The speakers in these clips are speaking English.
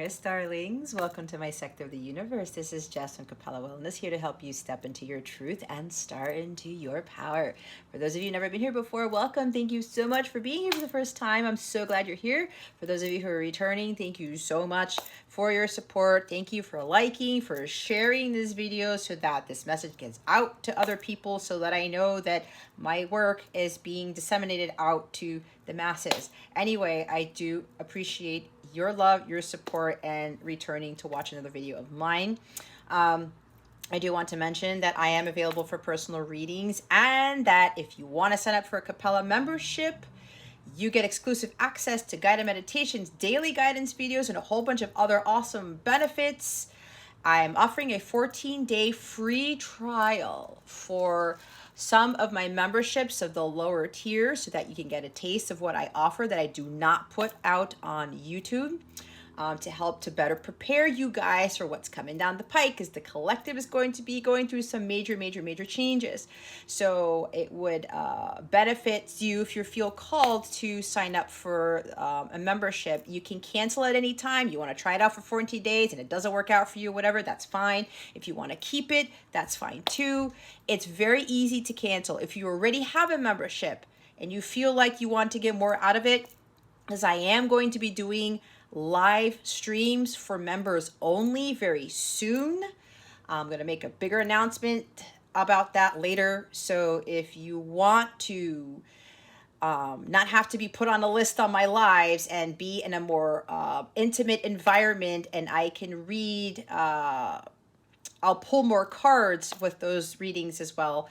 Aquarius darlings, welcome to my sector of the universe. This is Jess from Capella Wellness, here to help you step into your truth and start into your power. For those of you who've never been here before, welcome. Thank you so much for being here for the first time. I'm so glad you're here. For those of you who are returning, thank you so much for your support. Thank you for liking, for sharing this video so that this message gets out to other people, so that I know that my work is being disseminated out to the masses. Anyway, I do appreciate your love, your support, and returning to watch another video of mine. I do want to mention that I am available for personal readings, and that if you want to sign up for a Capella membership, you get exclusive access to guided meditations, daily guidance videos, and a whole bunch of other awesome benefits. I'm offering a 14-day free trial for some of my memberships of the lower tier, so that you can get a taste of what I offer that I do not put out on YouTube, to help to better prepare you guys for what's coming down the pike, because the collective is going to be going through some major changes. So it would benefit you if you feel called to sign up for a membership. You can cancel at any time. You want to try it out for 14 days and it doesn't work out for you, whatever, that's fine. If you want to keep it, that's fine too. It's very easy to cancel. If you already have a membership and you feel like you want to get more out of it, because I am going to be doing live streams for members only very soon. I'm going to make a bigger announcement about that later. So if you want to not have to be put on a list on my lives and be in a more intimate environment, and I can read, I'll pull more cards with those readings as well.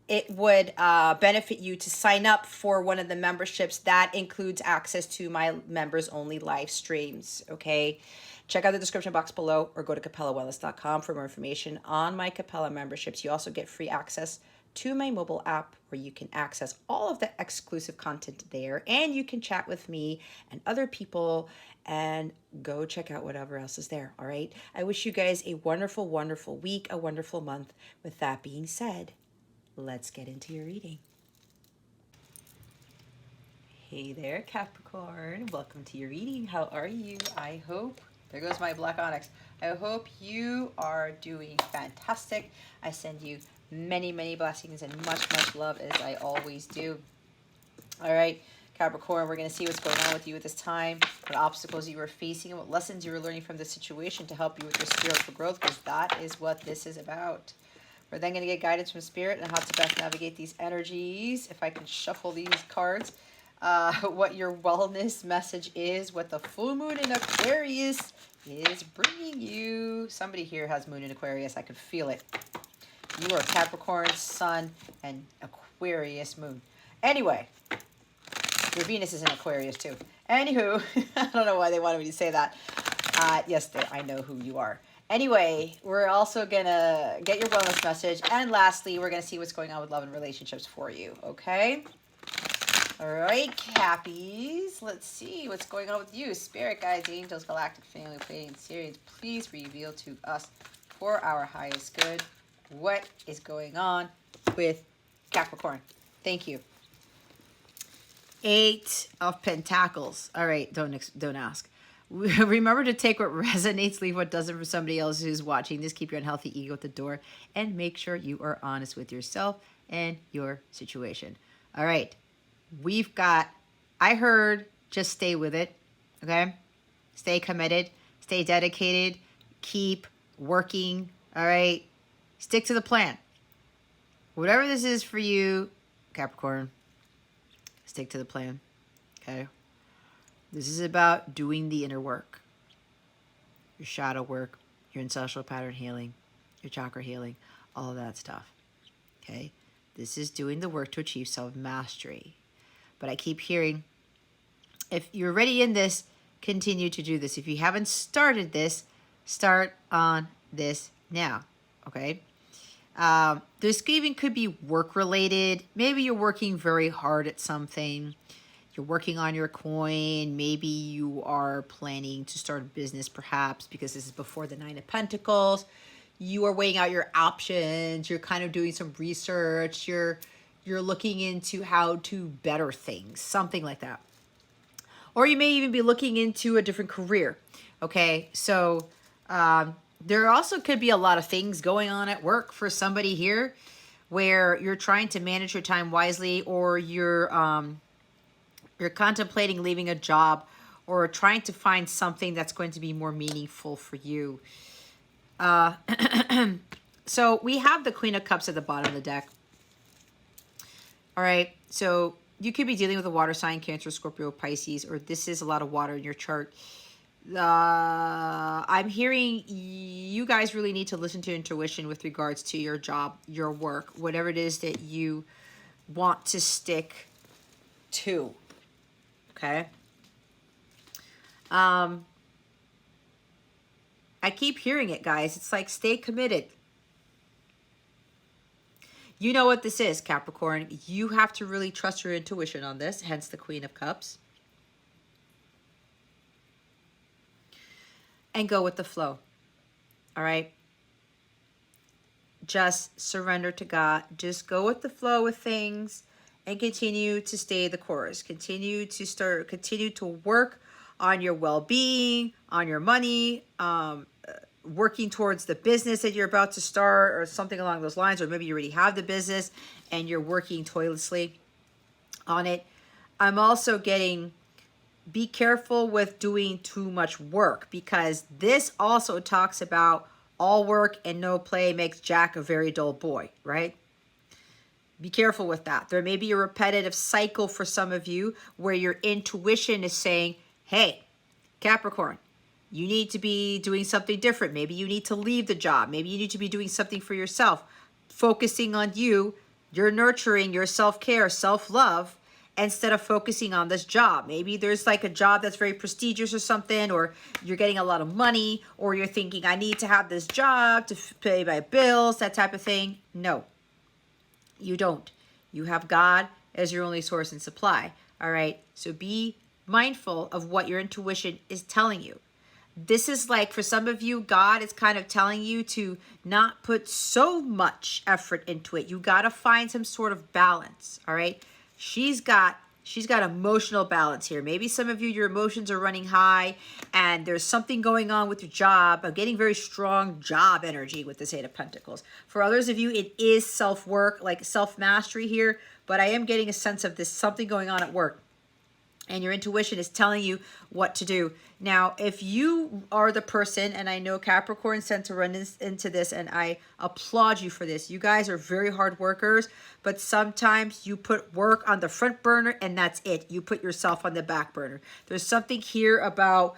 It would benefit you to sign up for one of the memberships that includes access to my members only live streams. Okay, check out the description box below, or go to capellawellness.com for more information on my Capella memberships. You also get free access to my mobile app, where you can access all of the exclusive content there, and you can chat with me and other people, and go check out whatever else is there. All right, I wish you guys a wonderful week, a wonderful month. With that being said, let's get into your reading. Hey there, Capricorn. Welcome to your reading. How are you? I hope, there goes my black onyx. I hope you are doing fantastic. I send you many blessings and much love, as I always do. All right, Capricorn, we're going to see what's going on with you at this time, what obstacles you are facing, and what lessons you are learning from this situation to help you with your spiritual growth, because that is what this is about. We're then going to get guidance from Spirit on how to best navigate these energies. If I can shuffle these cards, what your wellness message is, what the full moon in Aquarius is bringing you. Somebody here has moon in Aquarius. I could feel it. You are Capricorn, Sun, and Aquarius moon. Anyway, your Venus is in Aquarius too. Anywho, I don't know why they wanted me to say that. Yes, I know who you are. Anyway, we're also going to get your wellness message. And lastly, we're going to see what's going on with love and relationships for you. Okay? All right, Cappies. Let's see what's going on with you. Spirit guides, angels, galactic family, Pleiadian Sirians, please reveal to us, for our highest good, what is going on with Capricorn. Thank you. 8 of Pentacles. All right, don't ask. Remember to take what resonates, leave what doesn't for somebody else who's watching this. Keep your unhealthy ego at the door, and make sure you are honest with yourself and your situation. All right, we've got, I heard, just stay with it, okay? Stay committed, stay dedicated, keep working, all right? Stick to the plan. Whatever this is for you, Capricorn, stick to the plan, okay? This is about doing the inner work, your shadow work, your ancestral pattern healing, your chakra healing, all of that stuff, okay? This is doing the work to achieve self-mastery. But I keep hearing, if you're already in this, continue to do this. If you haven't started this, start on this now, okay? This even could be work-related. Maybe you're working very hard at something. You're working on your coin. Maybe you are planning to start a business, perhaps, because this is before the 9 of Pentacles. You are weighing out your options. You're kind of doing some research. You're looking into how to better things, something like that. Or you may even be looking into a different career. Okay, so there also could be a lot of things going on at work for somebody here where you're trying to manage your time wisely, or you're contemplating leaving a job, or trying to find something that's going to be more meaningful for you. So we have the Queen of Cups at the bottom of the deck. All right, so you could be dealing with a water sign, Cancer, Scorpio, Pisces, or this is a lot of water in your chart. I'm hearing you guys really need to listen to intuition with regards to your job, your work, whatever it is that you want to stick to. Okay. I keep hearing it, guys. It's like, stay committed. You know what this is, Capricorn. You have to really trust your intuition on this, hence the Queen of Cups. And go with the flow. All right? Just surrender to God. Just go with the flow with things and continue to stay the course. Continue to work on your well-being, on your money, working towards the business that you're about to start or something along those lines, or maybe you already have the business and you're working tirelessly on it. I'm also getting, be careful with doing too much work, because this also talks about all work and no play makes Jack a very dull boy, right? Be careful with that. There may be a repetitive cycle for some of you where your intuition is saying, hey, Capricorn, you need to be doing something different. Maybe you need to leave the job. Maybe you need to be doing something for yourself, focusing on you, your nurturing, your self-care, self-love, instead of focusing on this job. Maybe there's like a job that's very prestigious or something, or you're getting a lot of money, or you're thinking, I need to have this job to pay my bills, that type of thing. No, you don't. You have God as your only source and supply. All right. So be mindful of what your intuition is telling you. This is like, for some of you, God is kind of telling you to not put so much effort into it. You got to find some sort of balance. All right. She's got emotional balance here. Maybe some of you, your emotions are running high and there's something going on with your job. I'm getting very strong job energy with this Eight of Pentacles. For others of you, it is self-work, like self-mastery here, but I am getting a sense of this something going on at work. And your intuition is telling you what to do. Now, if you are the person, and I know Capricorns tend to run into this, and I applaud you for this. You guys are very hard workers, but sometimes you put work on the front burner and that's it. You put yourself on the back burner. There's something here about,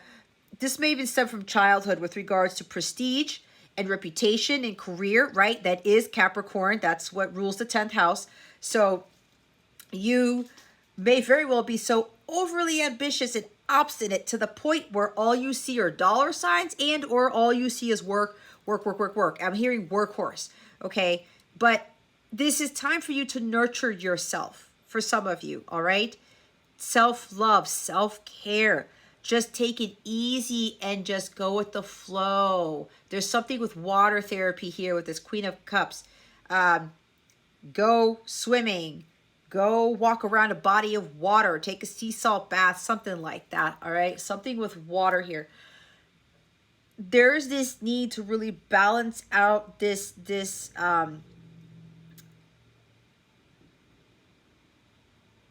this may even stem from childhood with regards to prestige and reputation and career, right? That is Capricorn. That's what rules the 10th house. So you may very well be so overly ambitious and obstinate to the point where all you see are dollar signs and or all you see is work, work, work, work, work. I'm hearing workhorse, okay? But this is time for you to nurture yourself for some of you, all right? Self-love, self-care. Just take it easy and just go with the flow. There's something with water therapy here with this Queen of Cups. Go swimming. Go walk around a body of water, take a sea salt bath, something like that, all right? Something with water here. There's this need to really balance out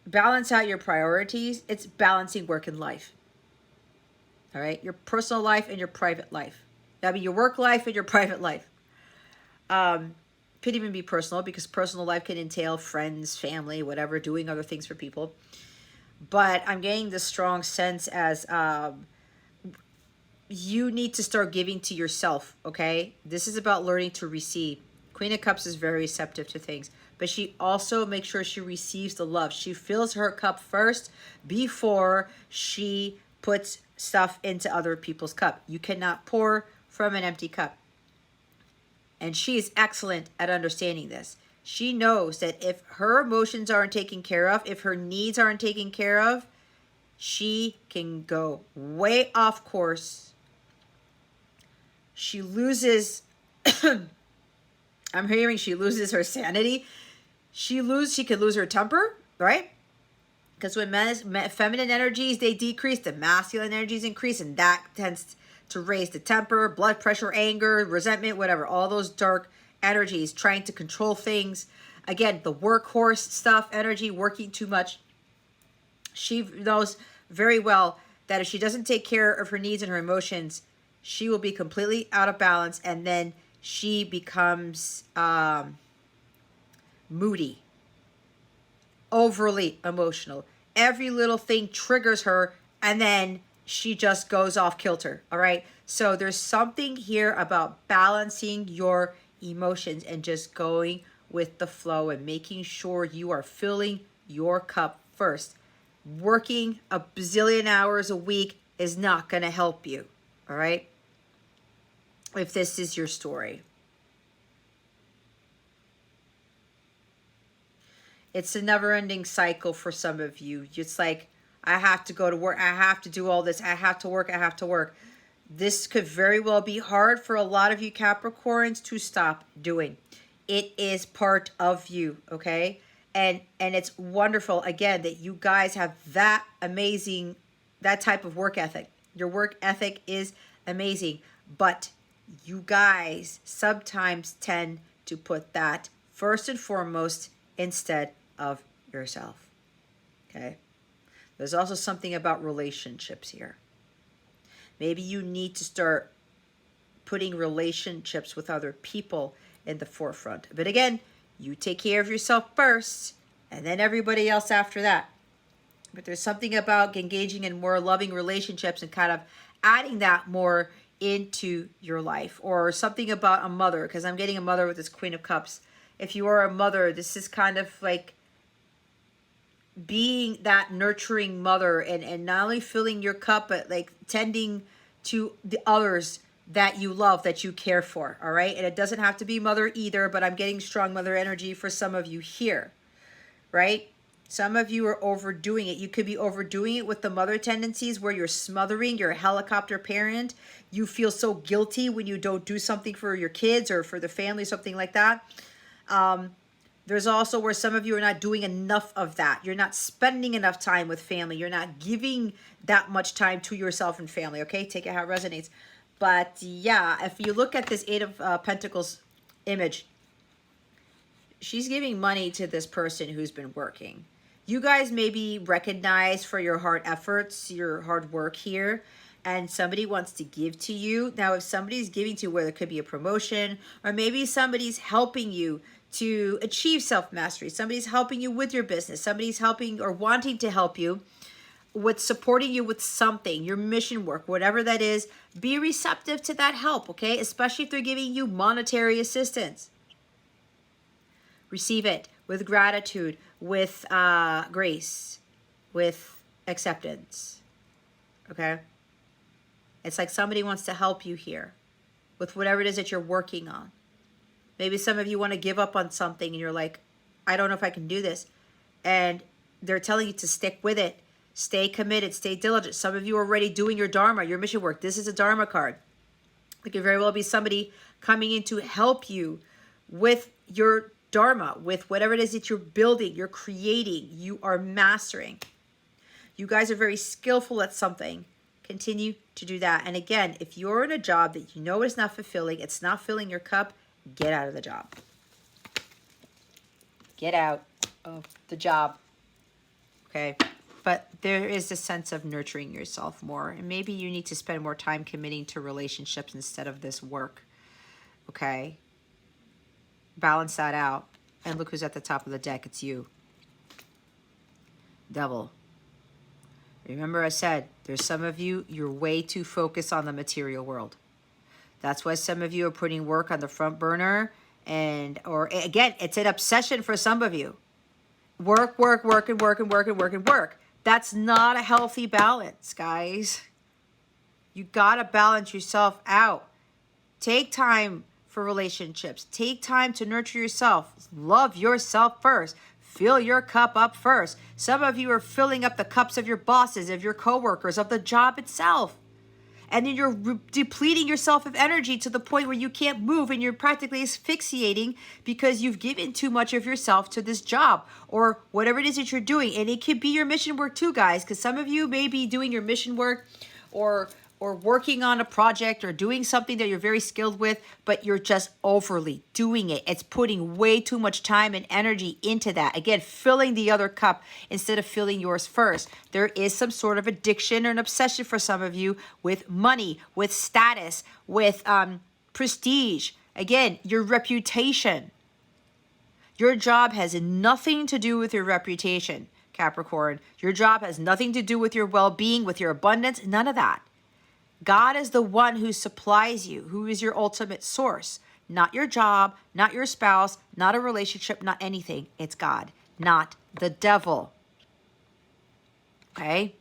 balance out your priorities. It's balancing work and life, all right? Your personal life and your private life. I mean, your work life and your private life. Could even be personal, because personal life can entail friends, family, whatever, doing other things for people. But I'm getting this strong sense as you need to start giving to yourself, okay? This is about learning to receive. Queen of Cups is very receptive to things, but she also makes sure she receives the love. She fills her cup first before she puts stuff into other people's cup. You cannot pour from an empty cup. And she is excellent at understanding this. She knows that if her emotions aren't taken care of, if her needs aren't taken care of, she can go way off course. She loses, I'm hearing she loses her sanity. She could lose her temper, right? Because when feminine energies, they decrease, the masculine energies increase, and that tends to raise the temper, blood pressure, anger, resentment, whatever, all those dark energies, trying to control things. Again, the workhorse stuff, energy, working too much. She knows very well that if she doesn't take care of her needs and her emotions, she will be completely out of balance, and then she becomes moody, overly emotional. Every little thing triggers her, and then she just goes off kilter, all right? So there's something here about balancing your emotions and just going with the flow and making sure you are filling your cup first. Working a bazillion hours a week is not going to help you, all right? If this is your story. It's a never-ending cycle for some of you. It's like, I have to go to work. I have to do all this. I have to work. I have to work. This could very well be hard for a lot of you Capricorns to stop doing. It is part of you, okay? And it's wonderful, again, that you guys have that amazing, that type of work ethic. Your work ethic is amazing. But you guys sometimes tend to put that first and foremost instead of yourself, okay? There's also something about relationships here. Maybe you need to start putting relationships with other people in the forefront. But again, you take care of yourself first, and then everybody else after that. But there's something about engaging in more loving relationships and kind of adding that more into your life. Or something about a mother, because I'm getting a mother with this Queen of Cups. If you are a mother, this is kind of like being that nurturing mother and not only filling your cup, but like tending to the others that you love, that you care for, all right? And it doesn't have to be mother either, but I'm getting strong mother energy for some of you here, right? Some of you are overdoing it. You could be overdoing it with the mother tendencies where you're smothering, you're a helicopter parent. You feel so guilty when you don't do something for your kids or for the family, something like that. There's also where some of you are not doing enough of that. You're not spending enough time with family. You're not giving that much time to yourself and family, okay? Take it how it resonates. But yeah, if you look at this Eight of Pentacles image, she's giving money to this person who's been working. You guys may be recognized for your hard efforts, your hard work here, and somebody wants to give to you. Now, if somebody's giving to you, where there could be a promotion, or maybe somebody's helping you to achieve self-mastery, somebody's helping you with your business, somebody's helping or wanting to help you with supporting you with something, your mission work, whatever that is, be receptive to that help, okay? Especially if they're giving you monetary assistance. Receive it with gratitude, with grace, with acceptance, okay? It's like somebody wants to help you here with whatever it is that you're working on. Maybe some of you want to give up on something and you're like, I don't know if I can do this. And they're telling you to stick with it. Stay committed, stay diligent. Some of you are already doing your Dharma, your mission work. This is a Dharma card. It could very well be somebody coming in to help you with your Dharma, with whatever it is that you're building, you're creating, you are mastering. You guys are very skillful at something. Continue to do that. And again, if you're in a job that you know is not fulfilling, it's not filling your cup, get out of the job. Get out of the job. Okay? But there is a sense of nurturing yourself more. And maybe you need to spend more time committing to relationships instead of this work. Okay? Balance that out. And look who's at the top of the deck. It's you. Devil. Remember I said, there's some of you, you're way too focused on the material world. That's why some of you are putting work on the front burner. Or again, it's an obsession for some of you. Work, work, work, and work, and work, and work, and work. That's not a healthy balance, guys. You gotta balance yourself out. Take time for relationships. Take time to nurture yourself. Love yourself first. Fill your cup up first. Some of you are filling up the cups of your bosses, of your coworkers, of the job itself. And then you're depleting yourself of energy to the point where you can't move and you're practically asphyxiating because you've given too much of yourself to this job or whatever it is that you're doing. And it could be your mission work too, guys, because some of you may be doing your mission work or or working on a project or doing something that you're very skilled with, but you're just overly doing it. It's putting way too much time and energy into that. Again, filling the other cup instead of filling yours first. There is some sort of addiction or an obsession for some of you with money, with status, with prestige. Again, your reputation. Your job has nothing to do with your reputation, Capricorn. Your job has nothing to do with your well-being, with your abundance, none of that. God is the one who supplies you, who is your ultimate source. Not your job, not your spouse, not a relationship, not anything. It's God, not the devil. Okay?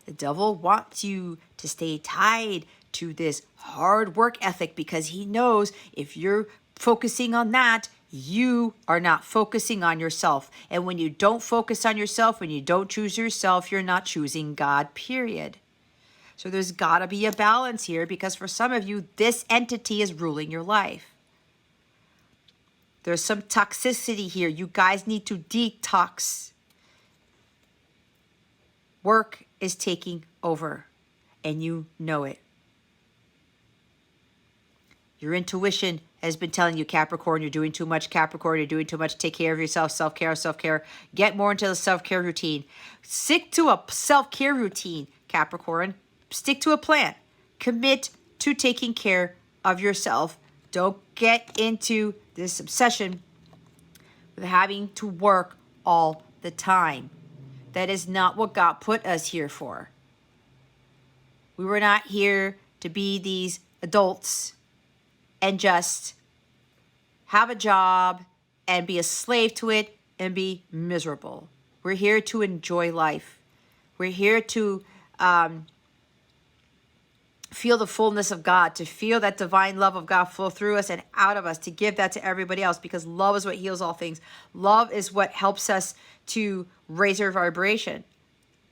The devil wants you to stay tied to this hard work ethic because he knows if you're focusing on that, you are not focusing on yourself. And when you don't focus on yourself, when you don't choose yourself, you're not choosing God, period. So there's got to be a balance here because for some of you, this entity is ruling your life. There's some toxicity here. You guys need to detox. Work is taking over, and you know it. Your intuition has been telling you, Capricorn, you're doing too much. Capricorn, you're doing too much. Take care of yourself. Self-care, self-care. Get more into the self-care routine. Stick to a self-care routine, Capricorn. Stick to a plan. Commit to taking care of yourself. Don't get into this obsession with having to work all the time. That is not what God put us here for. We were not here to be these adults and just have a job and be a slave to it and be miserable. We're here to enjoy life. We're here to feel the fullness of God, to feel that divine love of God flow through us and out of us, to give that to everybody else because love is what heals all things. Love is what helps us to raise our vibration.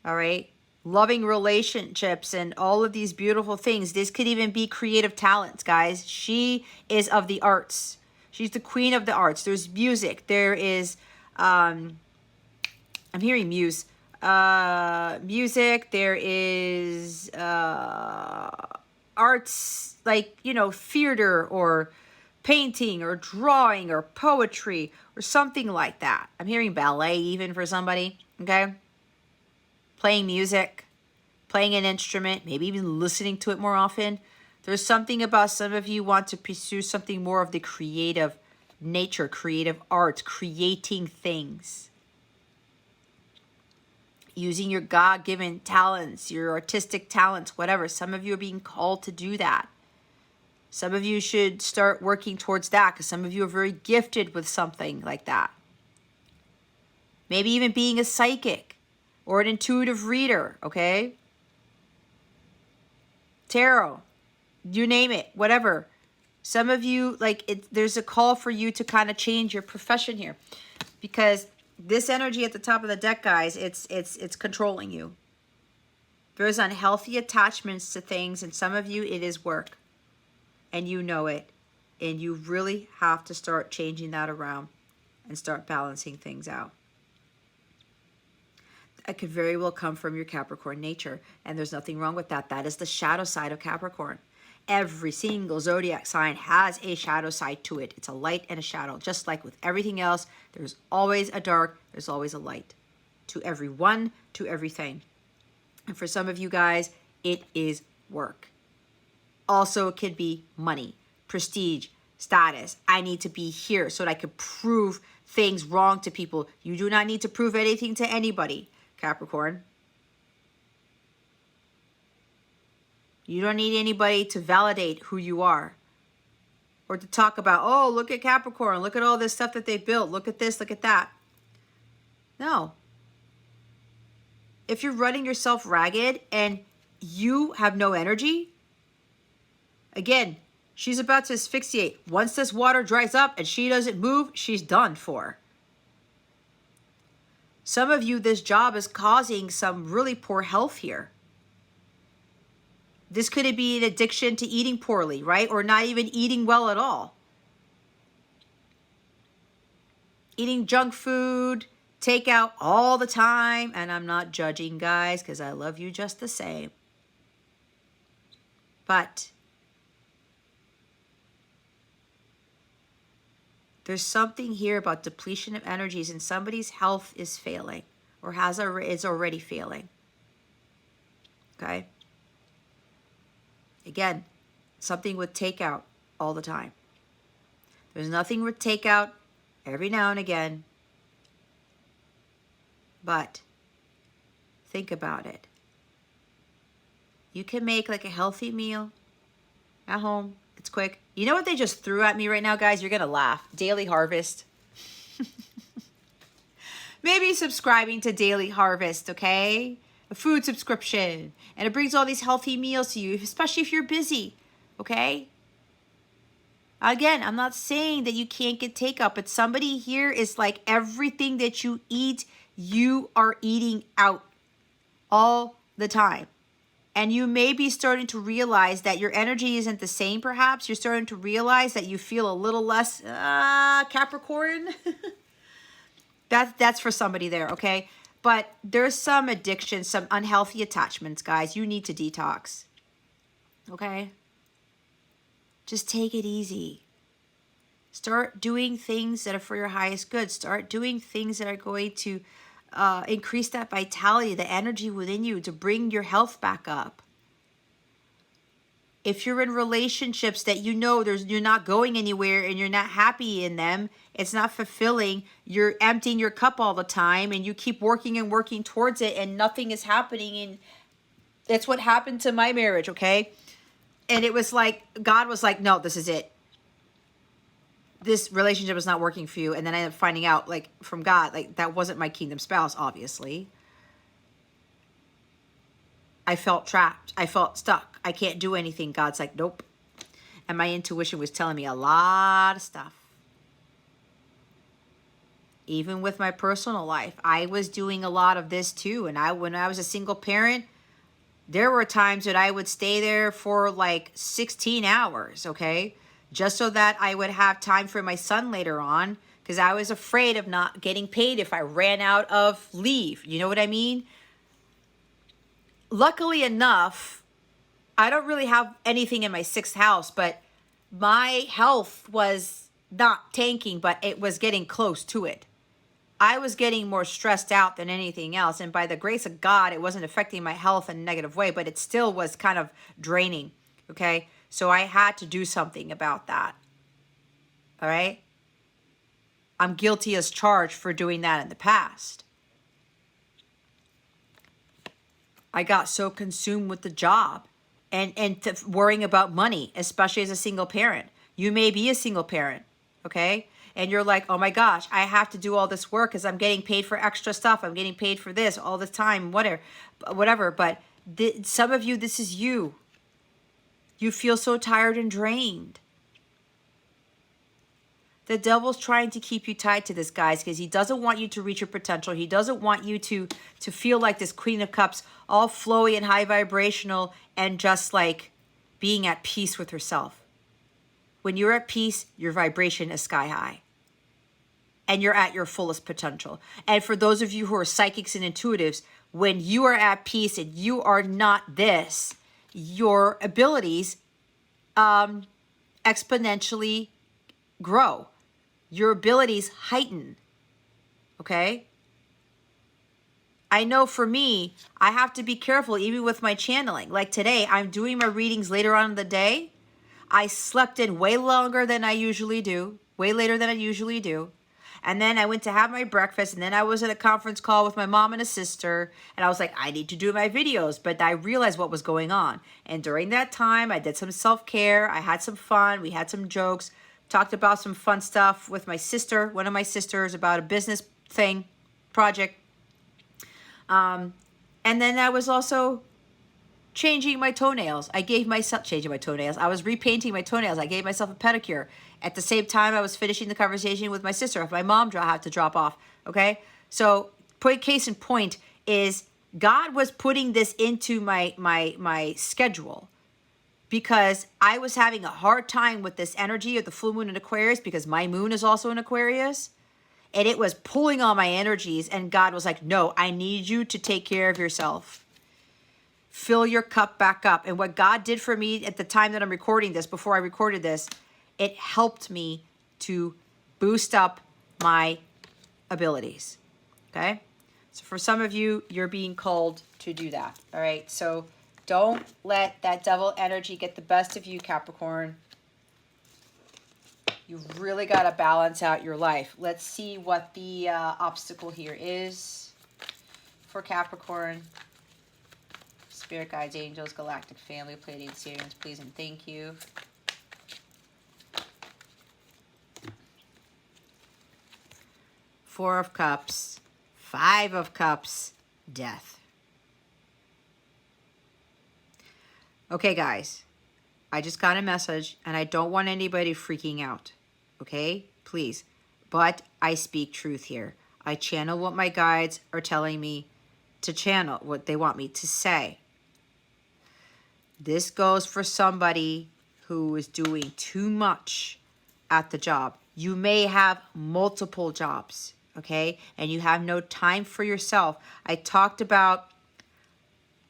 All right? Loving relationships and all of these beautiful things. This could even be creative talents, guys. She is of the arts. She's the queen of the arts. There's music. There is, I'm hearing music. There is arts like, you know, theater or painting or drawing or poetry or something like that. I'm hearing ballet even for somebody, okay? Playing music, playing an instrument, maybe even listening to it more often. There's something about some of you want to pursue something more of the creative nature, creative arts, creating things. Using your God-given talents, your artistic talents, whatever. Some of you are being called to do that. Some of you should start working towards that because some of you are very gifted with something like that. Maybe even being a psychic or an intuitive reader, okay? Tarot, you name it, whatever. Some of you, there's a call for you to kind of change your profession here because this energy at the top of the deck, guys, it's controlling you. There's unhealthy attachments to things, and some of you, it is work. And you know it. And you really have to start changing that around and start balancing things out. It could very well come from your Capricorn nature, and there's nothing wrong with that. That is the shadow side of Capricorn. Every single zodiac sign has a shadow side to it. It's a light and a shadow. Just like with everything else, there's always a dark, there's always a light. To everyone, to everything. And for some of you guys, it is work. Also, it could be money, prestige, status. I need to be here so that I can prove things wrong to people. You do not need to prove anything to anybody, Capricorn. You don't need anybody to validate who you are or to talk about, oh, look at Capricorn. Look at all this stuff that they built. Look at this. Look at that. No. If you're running yourself ragged and you have no energy, again, she's about to asphyxiate. Once this water dries up and she doesn't move, she's done for. Some of you, this job is causing some really poor health here. This could be an addiction to eating poorly, right? Or not even eating well at all. Eating junk food, takeout all the time. And I'm not judging, guys, because I love you just the same. But there's something here about depletion of energies, and somebody's health is failing or is already failing. Okay? Again, something with takeout all the time. There's nothing with takeout every now and again. But think about it. You can make like a healthy meal at home. It's quick. You know what they just threw at me right now, guys? You're going to laugh. Daily Harvest. Maybe subscribing to Daily Harvest, okay? A food subscription. And it brings all these healthy meals to you, especially if you're busy, okay? Again, I'm not saying that you can't get takeout, but somebody here is like everything that you eat, you are eating out all the time. And you may be starting to realize that your energy isn't the same, perhaps. You're starting to realize that you feel a little less Capricorn. That's for somebody there, okay? But there's some addiction, some unhealthy attachments, guys. You need to detox, okay? Just take it easy. Start doing things that are for your highest good. Start doing things that are going to increase that vitality, the energy within you to bring your health back up. If you're in relationships that you know you're not going anywhere and you're not happy in them, it's not fulfilling, you're emptying your cup all the time and you keep working and working towards it and nothing is happening. And that's what happened to my marriage, okay? And it was like, God was like, no, this is it. This relationship is not working for you. And then I ended up finding out, like, from God, like, that wasn't my kingdom spouse, obviously. I felt trapped. I felt stuck. I can't do anything. God's like, nope. And my intuition was telling me a lot of stuff. Even with my personal life, I was doing a lot of this too. And when I was a single parent, there were times that I would stay there for like 16 hours, okay? Just so that I would have time for my son later on, because I was afraid of not getting paid if I ran out of leave. You know what I mean? Luckily enough, I don't really have anything in my sixth house, but my health was not tanking, but it was getting close to it. I was getting more stressed out than anything else. And by the grace of God, it wasn't affecting my health in a negative way, but it still was kind of draining, okay? So I had to do something about that, all right? I'm guilty as charged for doing that in the past. I got so consumed with the job and worrying about money, especially as a single parent. You may be a single parent, okay? And you're like, oh my gosh, I have to do all this work because I'm getting paid for extra stuff. I'm getting paid for this all the time, whatever. But some of you, this is you. You feel so tired and drained. The devil's trying to keep you tied to this, guys, because he doesn't want you to reach your potential. He doesn't want you to feel like this Queen of Cups, all flowy and high vibrational and just like being at peace with herself. When you're at peace, your vibration is sky high. And you're at your fullest potential. And for those of you who are psychics and intuitives, when you are at peace and you are not this, your abilities exponentially grow. Your abilities heighten. Okay? I know for me, I have to be careful even with my channeling. Like today, I'm doing my readings later on in the day. I slept in way longer than I usually do. Way later than I usually do. And then I went to have my breakfast, and then I was in a conference call with my mom and a sister, and I was like, I need to do my videos, but I realized what was going on. And during that time, I did some self-care, I had some fun, we had some jokes, talked about some fun stuff with my sister, one of my sisters, about a business thing, project. And then I was also changing my toenails. I was repainting my toenails. I gave myself a pedicure. At the same time, I was finishing the conversation with my sister. If my mom had to drop off, okay? So, case in point is God was putting this into my schedule because I was having a hard time with this energy of the full moon in Aquarius because my moon is also in Aquarius. And it was pulling on my energies. And God was like, no, I need you to take care of yourself. fill your cup back up. And what God did for me at the time that I'm recording this, before I recorded this, it helped me to boost up my abilities. Okay? So for some of you, you're being called to do that. All right? So don't let that devil energy get the best of you, Capricorn. You really got to balance out your life. Let's see what the obstacle here is for Capricorn. Spirit guides, angels, galactic family, Pleiadian, Sirians, please and thank you. Four of Cups, Five of Cups, death. Okay, guys, I just got a message and I don't want anybody freaking out. Okay, please. But I speak truth here. I channel what my guides are telling me to channel, what they want me to say. This goes for somebody who is doing too much at the job. You may have multiple jobs, okay? And you have no time for yourself. I talked about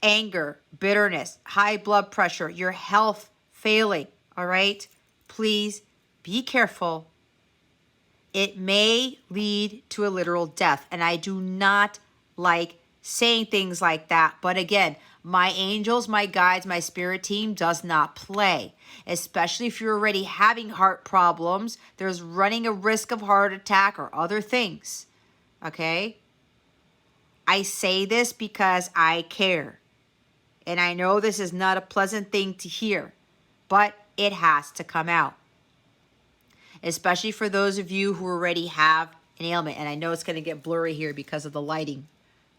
anger, bitterness, high blood pressure, your health failing, all right? Please be careful. It may lead to a literal death. And I do not like saying things like that. But again, my angels, my guides, my spirit team does not play. Especially if you're already having heart problems. There's running a risk of heart attack or other things. Okay? I say this because I care. And I know this is not a pleasant thing to hear. But it has to come out. Especially for those of you who already have an ailment. And I know it's going to get blurry here because of the lighting.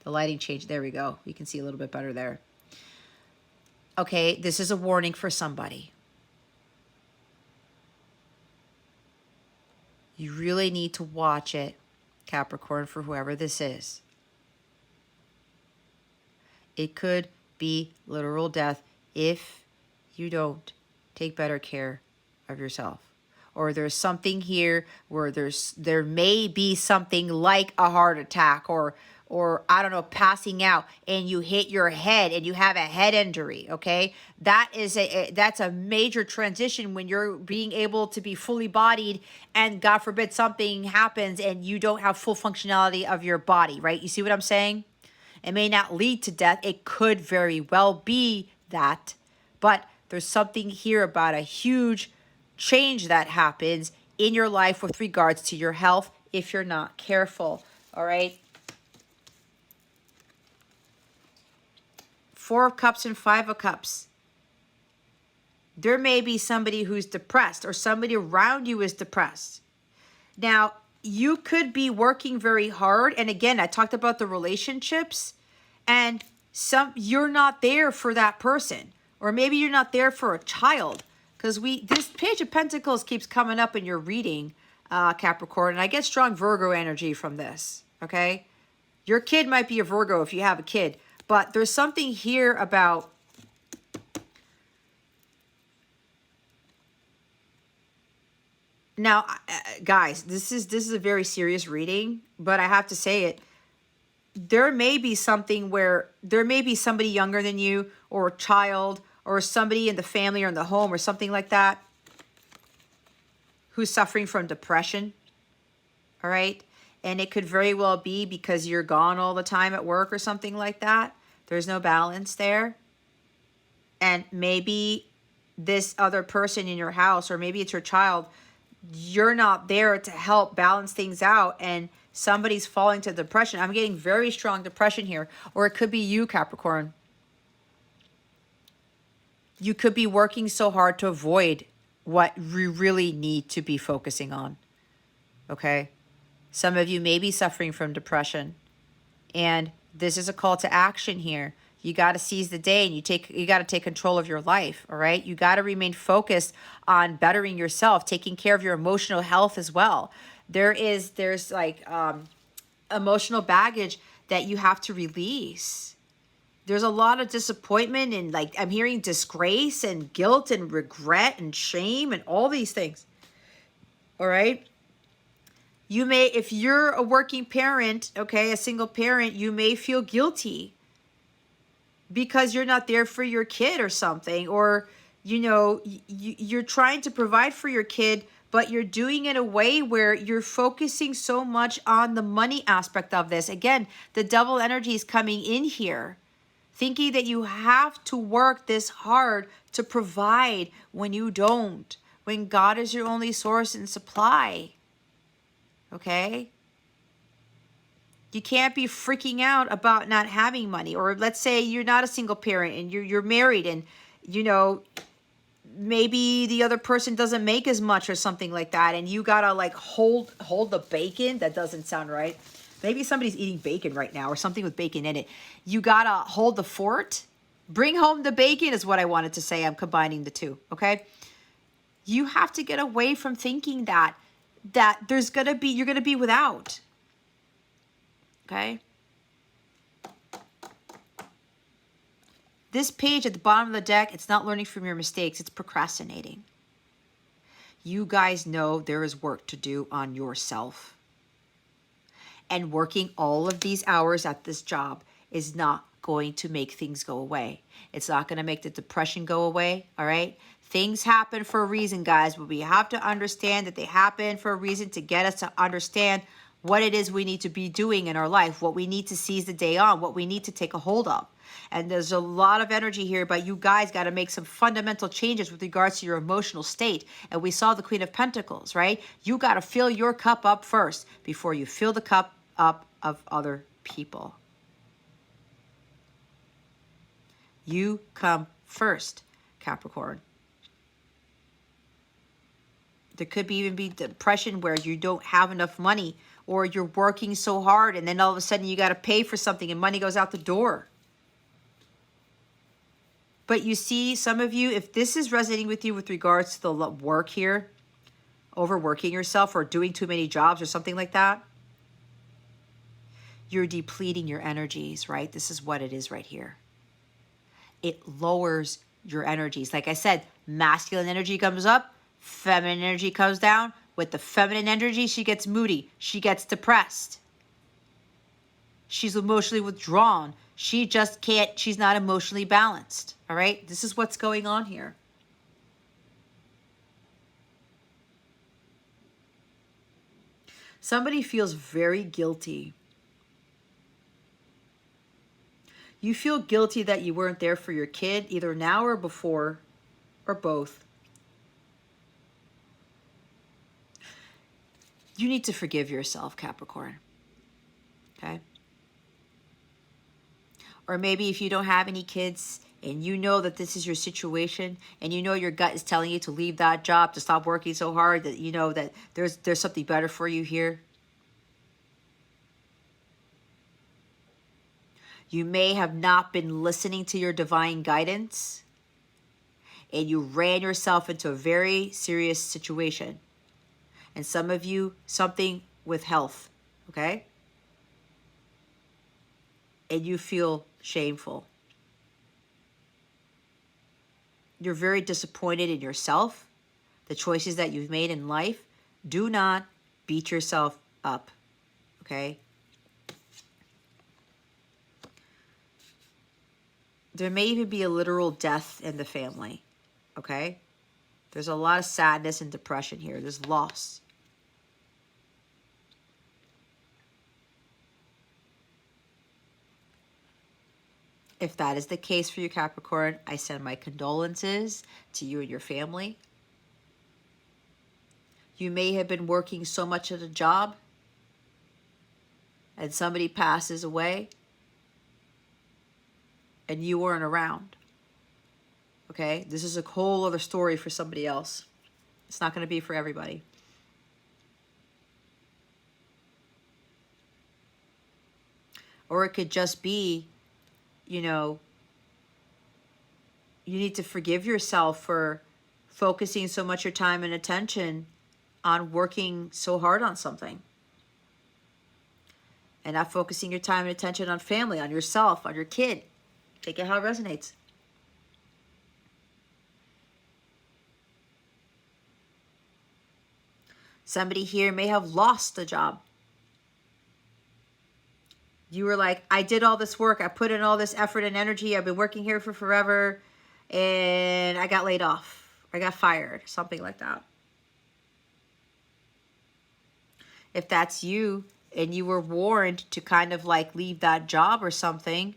The lighting change. There we go. You can see a little bit better there. Okay, this is a warning for somebody. You really need to watch it, Capricorn, for whoever this is. It could be literal death if you don't take better care of yourself. Or there's something here where there may be something like a heart attack or I don't know, passing out, and you hit your head and you have a head injury, okay? That's a major transition when you're being able to be fully bodied and God forbid something happens and you don't have full functionality of your body, right? You see what I'm saying? It may not lead to death. It could very well be that, but there's something here about a huge change that happens in your life with regards to your health if you're not careful, all right? Four of Cups and Five of Cups. There may be somebody who's depressed or somebody around you is depressed. Now, you could be working very hard. And again, I talked about the relationships and you're not there for that person. Or maybe you're not there for a child. Because this Page of Pentacles keeps coming up in your reading, Capricorn. And I get strong Virgo energy from this, okay? Your kid might be a Virgo if you have a kid. But there's something here about now, guys, this is a very serious reading, but I have to say it. There may be something where there may be somebody younger than you or a child or somebody in the family or in the home or something like that who's suffering from depression, all right? And it could very well be because you're gone all the time at work or something like that. There's no balance there. And maybe this other person in your house, or maybe it's your child, you're not there to help balance things out and somebody's falling to depression. I'm getting very strong depression here. Or it could be you, Capricorn. You could be working so hard to avoid what we really need to be focusing on. Okay? Some of you may be suffering from depression. And this is a call to action here. You got to seize the day and you got to take control of your life, all right? You got to remain focused on bettering yourself, taking care of your emotional health as well. There's like emotional baggage that you have to release. There's a lot of disappointment and like I'm hearing disgrace and guilt and regret and shame and all these things. All right? You may, if you're a working parent, okay, a single parent, you may feel guilty because you're not there for your kid or something, or you're trying to provide for your kid, but you're doing it in a way where you're focusing so much on the money aspect of this. Again, the double energy is coming in here, thinking that you have to work this hard to provide when you don't, when God is your only source and supply. Okay? You can't be freaking out about not having money. Or let's say you're not a single parent and you're married, and maybe the other person doesn't make as much or something like that, and you gotta like hold the bacon. That doesn't sound right. Maybe somebody's eating bacon right now or something with bacon in it. You gotta hold the fort. Bring home the bacon is what I wanted to say. I'm combining the two, okay? You have to get away from thinking that you're gonna be without. Okay? This page at the bottom of the deck, it's not learning from your mistakes, it's procrastinating. You guys know there is work to do on yourself. And working all of these hours at this job is not going to make things go away. It's not going to make the depression go away, all right? Things happen for a reason, guys, but we have to understand that they happen for a reason to get us to understand what it is we need to be doing in our life, what we need to seize the day on, what we need to take a hold of. And there's a lot of energy here, but you guys got to make some fundamental changes with regards to your emotional state. And we saw the Queen of Pentacles, right? You got to fill your cup up first before you fill the cup up of other people. You come first, Capricorn. There could even be depression where you don't have enough money, or you're working so hard and then all of a sudden you got to pay for something and money goes out the door. But you see, some of you, if this is resonating with you with regards to the work here, overworking yourself or doing too many jobs or something like that, you're depleting your energies, right? This is what it is right here. It lowers your energies. Like I said, masculine energy comes up, feminine energy comes down. With the feminine energy, she gets moody. She gets depressed. She's emotionally withdrawn. She just can't, she's not emotionally balanced. All right? This is what's going on here. Somebody feels very guilty. You feel guilty that you weren't there for your kid, either now or before, or both. You need to forgive yourself, Capricorn. Okay? Or maybe if you don't have any kids and you know that this is your situation and you know your gut is telling you to leave that job, to stop working so hard, that you know that there's something better for you here. You may have not been listening to your divine guidance and you ran yourself into a very serious situation. And some of you, something with health, okay? And you feel shameful. You're very disappointed in yourself, the choices that you've made in life. Do not beat yourself up, okay? There may even be a literal death in the family, okay? There's a lot of sadness and depression here. There's loss. If that is the case for you, Capricorn, I send my condolences to you and your family. You may have been working so much at a job and somebody passes away and you weren't around. Okay? This is a whole other story for somebody else. It's not going to be for everybody. Or it could just be, you know, you need to forgive yourself for focusing so much your time and attention on working so hard on something. And not focusing your time and attention on family, on yourself, on your kid. Take it how it resonates. Somebody here may have lost a job. You were like, I did all this work. I put in all this effort and energy. I've been working here for forever. And I got laid off. I got fired. Something like that. If that's you and you were warned to kind of like leave that job or something,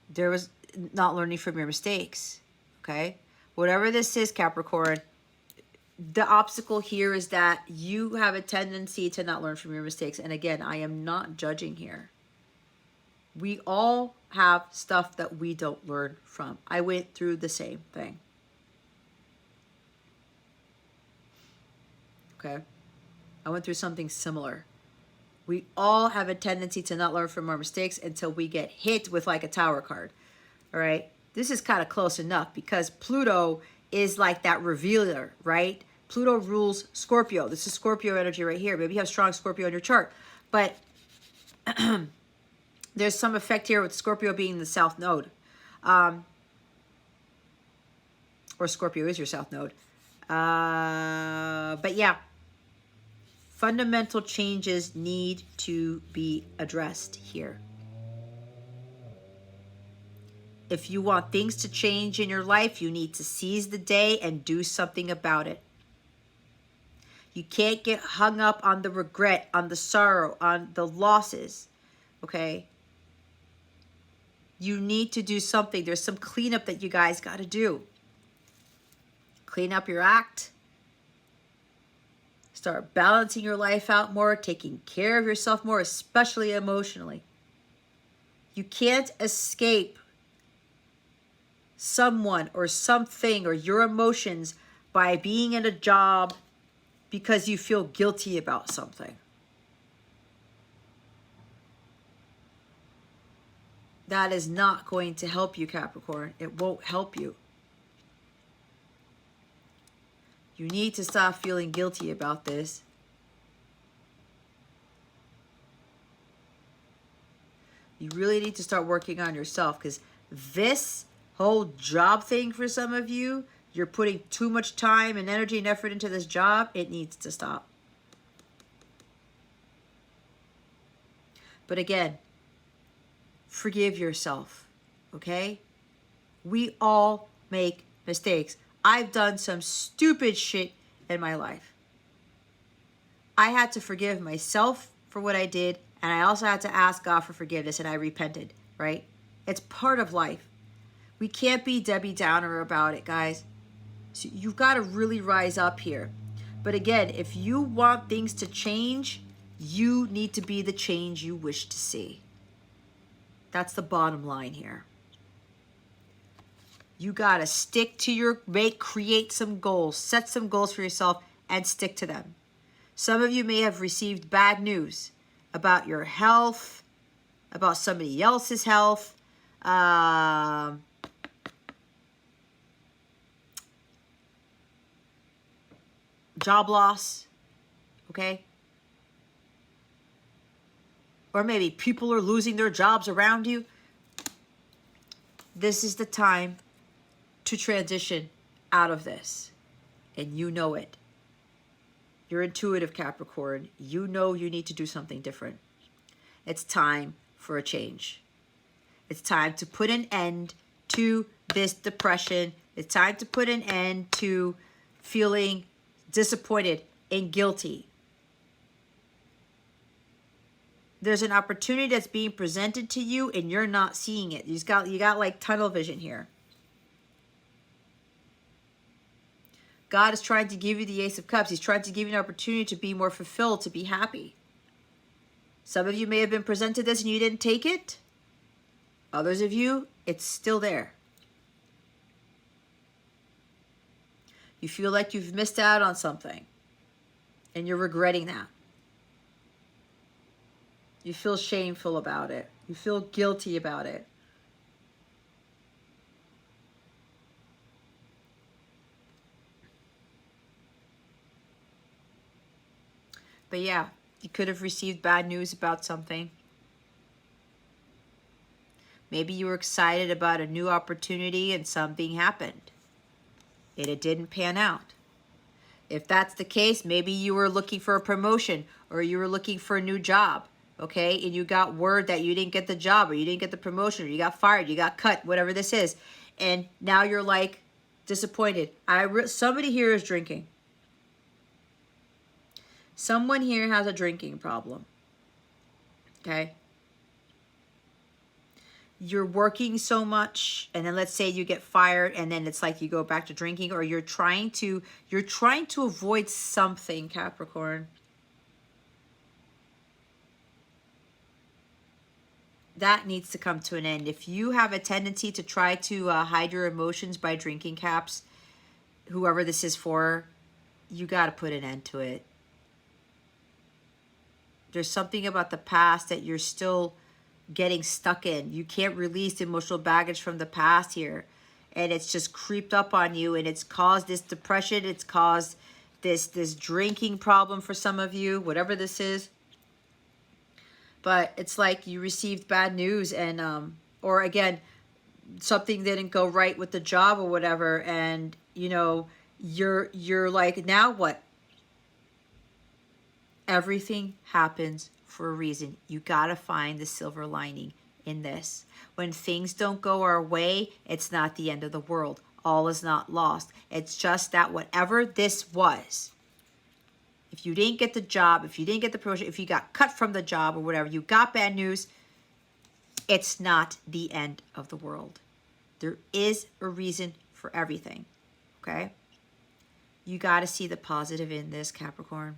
there was not learning from your mistakes. Okay? Whatever this is, Capricorn, the obstacle here is that you have a tendency to not learn from your mistakes. And again, I am not judging here. We all have stuff that we don't learn from. I went through the same thing. Okay? I went through something similar. We all have a tendency to not learn from our mistakes until we get hit with like a tower card. All right? This is kind of close enough because Pluto is like that revealer, right? Pluto rules Scorpio. This is Scorpio energy right here. Maybe you have strong Scorpio in your chart. But there's some effect here with Scorpio being the south node. Or Scorpio is your south node. But yeah. Fundamental changes need to be addressed here. If you want things to change in your life, you need to seize the day and do something about it. You can't get hung up on the regret, on the sorrow, on the losses, okay? You need to do something. There's some cleanup that you guys got to do. Clean up your act. Start balancing your life out more, taking care of yourself more, especially emotionally. You can't escape someone or something or your emotions by being in a job because you feel guilty about something. That is not going to help you, Capricorn. It won't help you. You need to stop feeling guilty about this. You really need to start working on yourself because this whole job thing for some of you, you're putting too much time and energy and effort into this job. It needs to stop. But again, forgive yourself, okay? We all make mistakes. I've done some stupid shit in my life. I had to forgive myself for what I did, and I also had to ask God for forgiveness, and I repented, right? It's part of life. We can't be Debbie Downer about it, guys. So you've got to really rise up here. But again, if you want things to change, you need to be the change you wish to see. That's the bottom line here. You got to stick to your, create some goals, set some goals for yourself and stick to them. Some of you may have received bad news about your health, about somebody else's health, job loss, okay? Or maybe people are losing their jobs around you. This is the time to transition out of this. And you know it. You're intuitive, Capricorn. You know you need to do something different. It's time for a change. It's time to put an end to this depression. It's time to put an end to feeling disappointed and guilty. There's an opportunity that's being presented to you and you're not seeing it. You got like tunnel vision here. God is trying to give you the Ace of Cups. He's trying to give you an opportunity to be more fulfilled, to be happy. Some of you may have been presented this and you didn't take it. Others of you, it's still there. You feel like you've missed out on something and you're regretting that. You feel shameful about it. You feel guilty about it. But yeah, you could have received bad news about something. Maybe you were excited about a new opportunity and something happened and it didn't pan out. If that's the case, maybe you were looking for a promotion or you were looking for a new job, okay? And you got word that you didn't get the job, or you didn't get the promotion, or you got fired, you got cut, whatever this is. And now you're like disappointed. Somebody here is drinking. Someone here has a drinking problem, okay? You're working so much, and then let's say you get fired, and then it's like you go back to drinking, or you're trying to avoid something, Capricorn. That needs to come to an end. If you have a tendency to try to hide your emotions by drinking, Caps, whoever this is for, you got to put an end to it. There's something about the past that you're still getting stuck in. You can't release emotional baggage from the past here. And it's just creeped up on you, and it's caused this depression. It's caused this drinking problem for some of you, whatever this is. But it's like you received bad news, and or again, something didn't go right with the job or whatever, and you know, you're like, now what? Everything happens for a reason. You got to find the silver lining in this. When things don't go our way, it's not the end of the world. All is not lost. It's just that whatever this was, if you didn't get the job, if you didn't get the promotion, if you got cut from the job or whatever, you got bad news, it's not the end of the world. There is a reason for everything, okay? You got to see the positive in this, Capricorn.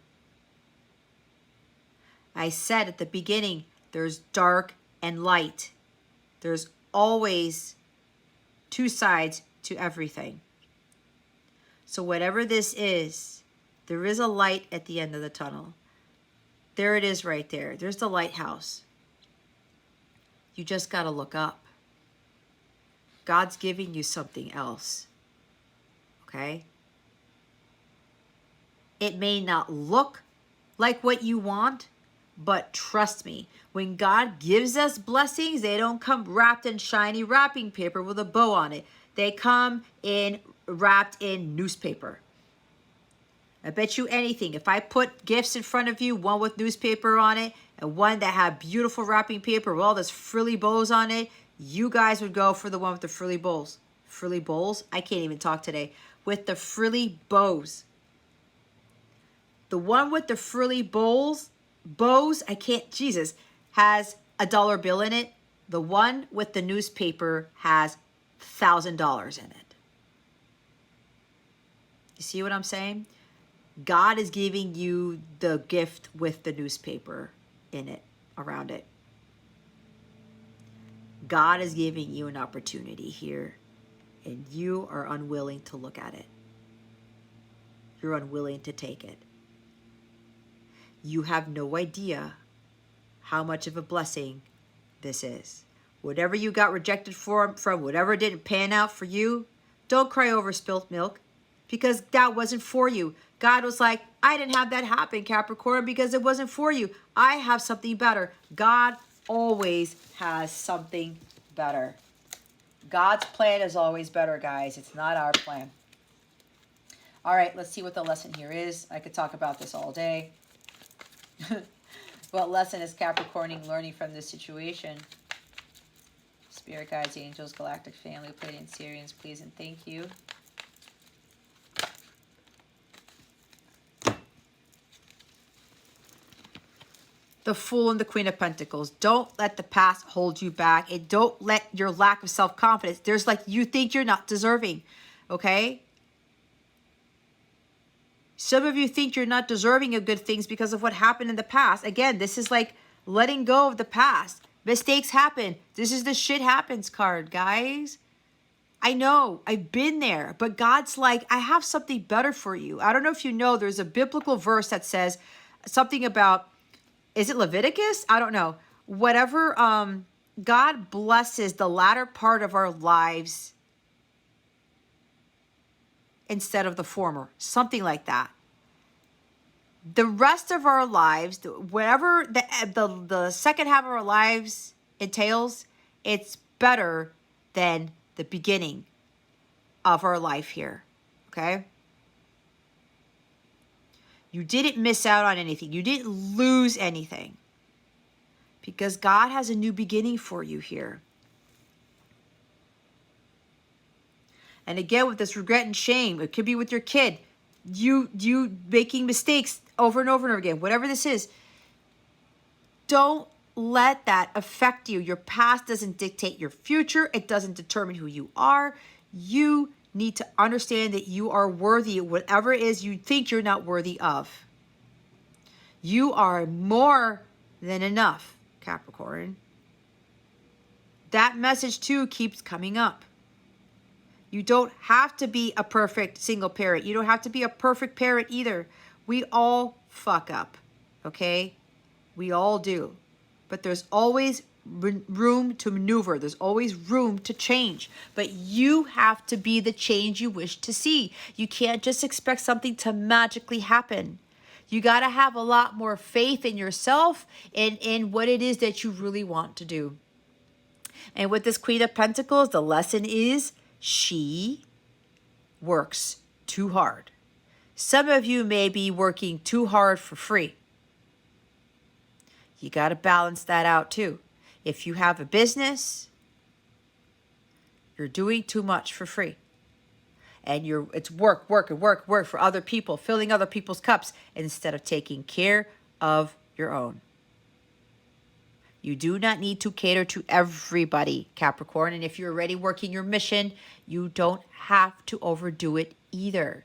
I said at the beginning, there's dark and light. There's always two sides to everything. So whatever this is, there is a light at the end of the tunnel. There it is right there. There's the lighthouse. You just got to look up. God's giving you something else. Okay? It may not look like what you want, but trust me, when God gives us blessings, they don't come wrapped in shiny wrapping paper with a bow on it. They come in wrapped in newspaper. I bet you anything, if I put gifts in front of you, one with newspaper on it and one that had beautiful wrapping paper with all this frilly bows on it, you guys would go for the one with the frilly bows. Frilly bows? I can't even talk today. With the frilly bows. The one with the frilly bows, I can't, Jesus, has $1 bill in it. The one with the newspaper has $1,000 in it. You see what I'm saying? God is giving you the gift with the newspaper in it, around it. God is giving you an opportunity here, and you are unwilling to look at it. You're unwilling to take it. You have no idea how much of a blessing this is. Whatever you got rejected from whatever didn't pan out for you, don't cry over spilt milk, because that wasn't for you. God was like, I didn't have that happen, Capricorn, because it wasn't for you. I have something better. God always has something better. God's plan is always better, guys. It's not our plan. All right, let's see what the lesson here is. I could talk about this all day. What lesson is Capricorn learning from this situation? Spirit guides, angels, galactic family, Pleiadian, Sirians, please and thank you. The Fool and the Queen of Pentacles. Don't let the past hold you back. And don't let your lack of self-confidence. There's like, you think you're not deserving. Okay? Some of you think you're not deserving of good things because of what happened in the past. Again, this is like letting go of the past. Mistakes happen. This is the shit happens card, guys. I know. I've been there. But God's like, I have something better for you. I don't know if you know, there's a biblical verse that says something about, is it Leviticus? I don't know. Whatever, God blesses the latter part of our lives instead of the former. Something like that. The rest of our lives, whatever the second half of our lives entails, it's better than the beginning of our life here. Okay? You didn't miss out on anything. You didn't lose anything. because God has a new beginning for you here. And again, with this regret and shame, it could be with your kid, you making mistakes over and over and over again, whatever this is. Don't let that affect you. Your past doesn't dictate your future. It doesn't determine who you are. You need to understand that you are worthy of whatever it is you think you're not worthy of. You are more than enough, Capricorn. That message too keeps coming up. You don't have to be a perfect single parent. You don't have to be a perfect parent either. We all fuck up, okay? We all do. But there's always room to maneuver. There's always room to change. But you have to be the change you wish to see. You can't just expect something to magically happen. You got to have a lot more faith in yourself and in what it is that you really want to do. And with this Queen of Pentacles, the lesson is she works too hard. Some of you may be working too hard for free. You got to balance that out too. If you have a business, you're doing too much for free. And it's work for other people, filling other people's cups instead of taking care of your own. You do not need to cater to everybody, Capricorn. And if you're already working your mission, you don't have to overdo it either.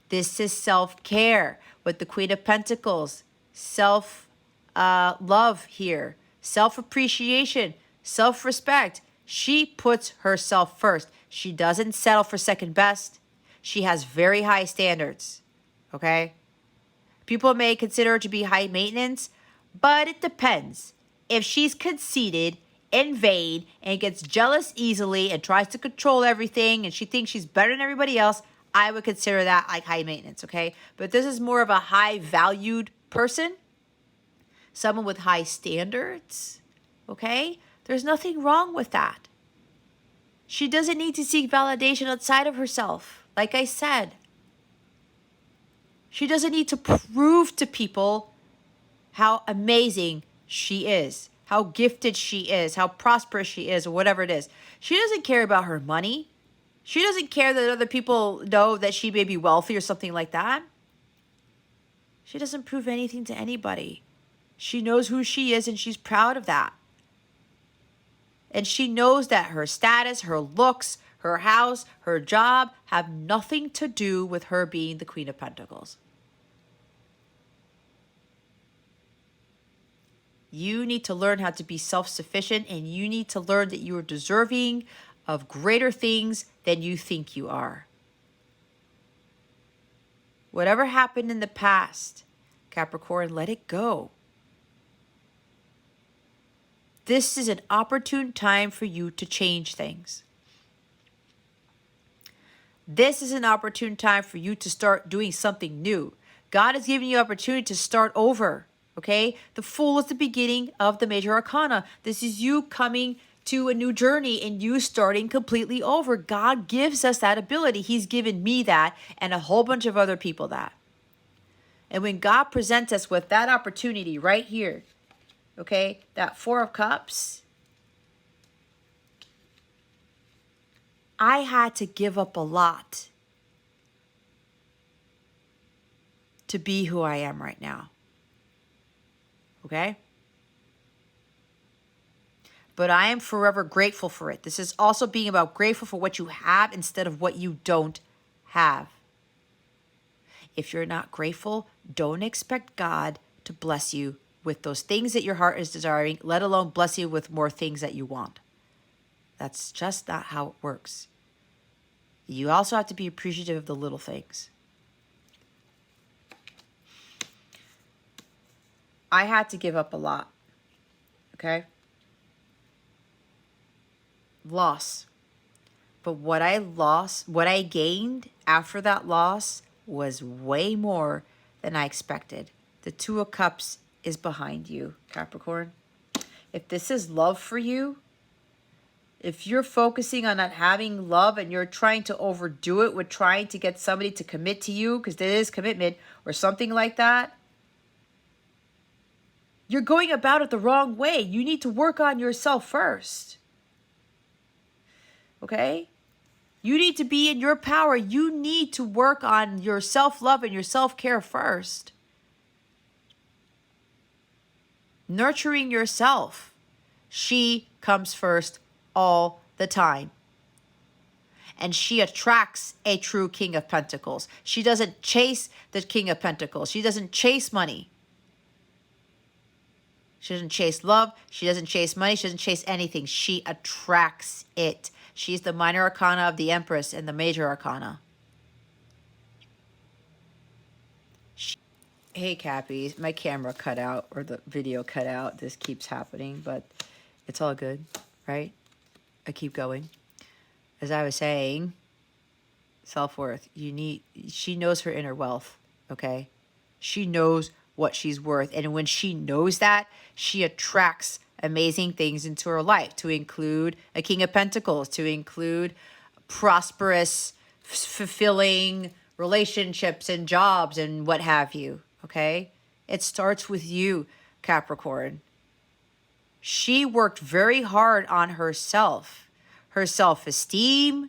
This is self-care with the Queen of Pentacles. Self-love here. Self-appreciation. Self-respect. She puts herself first. She doesn't settle for second best. She has very high standards. Okay? People may consider her to be high maintenance, but it depends. If she's conceited and vain and gets jealous easily and tries to control everything and she thinks she's better than everybody else, I would consider that like high maintenance, okay? But this is more of a high valued person, someone with high standards, okay? There's nothing wrong with that. She doesn't need to seek validation outside of herself, like I said. She doesn't need to prove to people how amazing she is, how gifted she is, how prosperous she is, or whatever it is. She doesn't care about her money. She doesn't care that other people know that she may be wealthy or something like that. She doesn't prove anything to anybody. She knows who she is and she's proud of that. And she knows that her status, her looks, her house, her job have nothing to do with her being the Queen of Pentacles. You need to learn how to be self-sufficient, and you need to learn that you are deserving of greater things than you think you are. Whatever happened in the past, Capricorn, let it go. This is an opportune time for you to change things. This is an opportune time for you to start doing something new. God is giving you opportunity to start over. Okay, the Fool is the beginning of the major arcana. This is you coming to a new journey and you starting completely over. God gives us that ability. He's given me that and a whole bunch of other people that. And when God presents us with that opportunity right here, okay, that Four of Cups, I had to give up a lot to be who I am right now. Okay? But I am forever grateful for it. This is also being about grateful for what you have instead of what you don't have. If you're not grateful, don't expect God to bless you with those things that your heart is desiring, let alone bless you with more things that you want. That's just not how it works. You also have to be appreciative of the little things. I had to give up a lot, okay? Loss. But what I lost, what I gained after that loss was way more than I expected. The Two of Cups is behind you, Capricorn. If this is love for you, if you're focusing on not having love and you're trying to overdo it with trying to get somebody to commit to you, because there is commitment or something like that, you're going about it the wrong way. You need to work on yourself first. Okay? You need to be in your power. You need to work on your self-love and your self-care first. Nurturing yourself. She comes first all the time. And she attracts a true King of Pentacles. She doesn't chase the King of Pentacles. She doesn't chase money. She doesn't chase love. She doesn't chase money. She doesn't chase anything. She attracts it. She's the minor arcana of the Empress and the major arcana. Hey, Cappies. My camera cut out, or the video cut out. This keeps happening, but it's all good, right? I keep going. As I was saying, self-worth. She knows her inner wealth, okay? She knows what she's worth. And when she knows that, she attracts amazing things into her life, to include a King of Pentacles, to include prosperous, fulfilling relationships and jobs and what have you, okay? It starts with you, Capricorn. She worked very hard on herself, her self-esteem,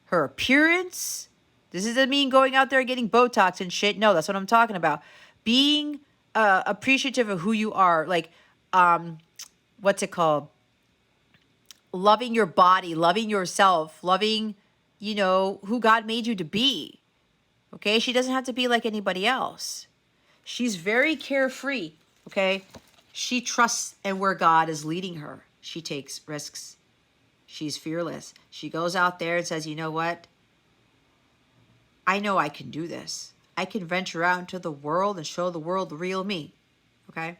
her appearance. This doesn't mean going out there getting Botox and shit. No, that's what I'm talking about. Being appreciative of who you are. Like, what's it called? Loving your body, loving yourself, loving, who God made you to be. Okay? She doesn't have to be like anybody else. She's very carefree. Okay? She trusts in where God is leading her. She takes risks. She's fearless. She goes out there and says, you know what? I know I can do this. I can venture out into the world and show the world the real me. Okay?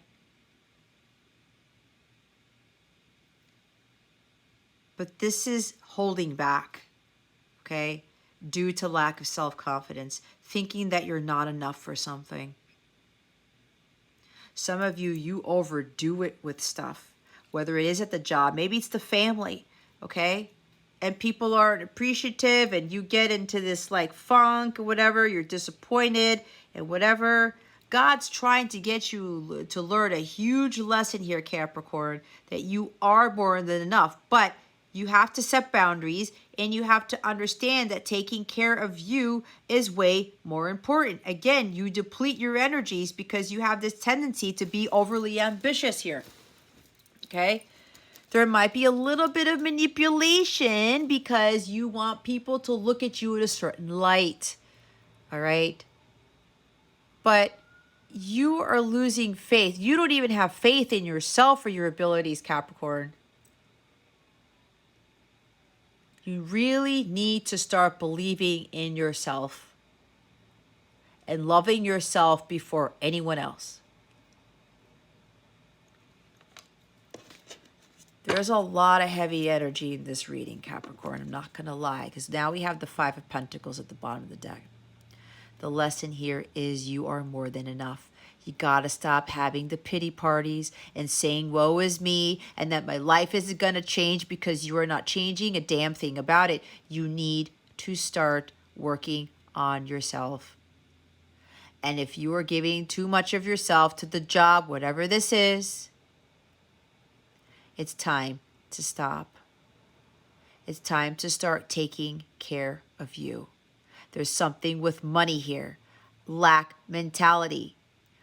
But this is holding back. Okay? Due to lack of self-confidence. Thinking that you're not enough for something. Some of you overdo it with stuff. Whether it is at the job. Maybe it's the family. Okay? And people aren't appreciative and you get into this like funk or whatever. You're disappointed and whatever. God's trying to get you to learn a huge lesson here, Capricorn. That you are more than enough. But you have to set boundaries and you have to understand that taking care of you is way more important. Again, you deplete your energies because you have this tendency to be overly ambitious here. Okay? There might be a little bit of manipulation because you want people to look at you in a certain light. All right? But you are losing faith. You don't even have faith in yourself or your abilities, Capricorn. You really need to start believing in yourself and loving yourself before anyone else. There's a lot of heavy energy in this reading, Capricorn. I'm not going to lie, because now we have the Five of Pentacles at the bottom of the deck. The lesson here is you are more than enough. You got to stop having the pity parties and saying, woe is me, and that my life isn't going to change because you are not changing a damn thing about it. You need to start working on yourself. And if you are giving too much of yourself to the job, whatever this is, it's time to stop. It's time to start taking care of you. There's something with money here. Lack mentality.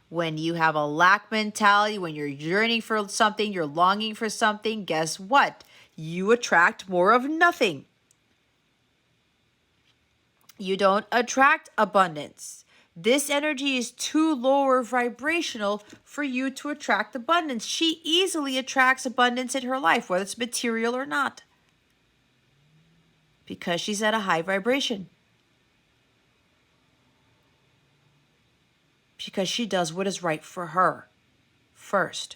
When you have a lack mentality, when you're yearning for something, you're longing for something, guess what? You attract more of nothing. You don't attract abundance. This energy is too lower vibrational for you to attract abundance. She easily attracts abundance in her life, whether it's material or not, because she's at a high vibration. Because she does what is right for her first.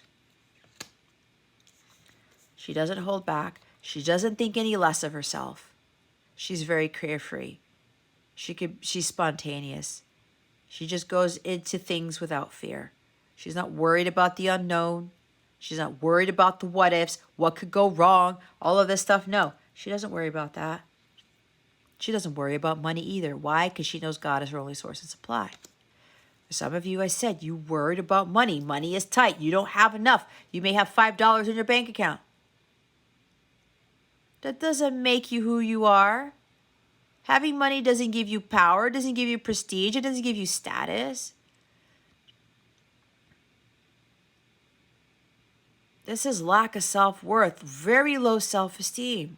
She doesn't hold back. She doesn't think any less of herself. She's very carefree. She's spontaneous. She just goes into things without fear. She's not worried about the unknown. She's not worried about the what ifs, what could go wrong, all of this stuff. No, she doesn't worry about that. She doesn't worry about money either. Why? Because she knows God is her only source of supply. Some of you, I said, you worried about money. Money is tight. You don't have enough. You may have $5 in your bank account. That doesn't make you who you are. Having money doesn't give you power, doesn't give you prestige, it doesn't give you status. This is lack of self-worth, very low self-esteem.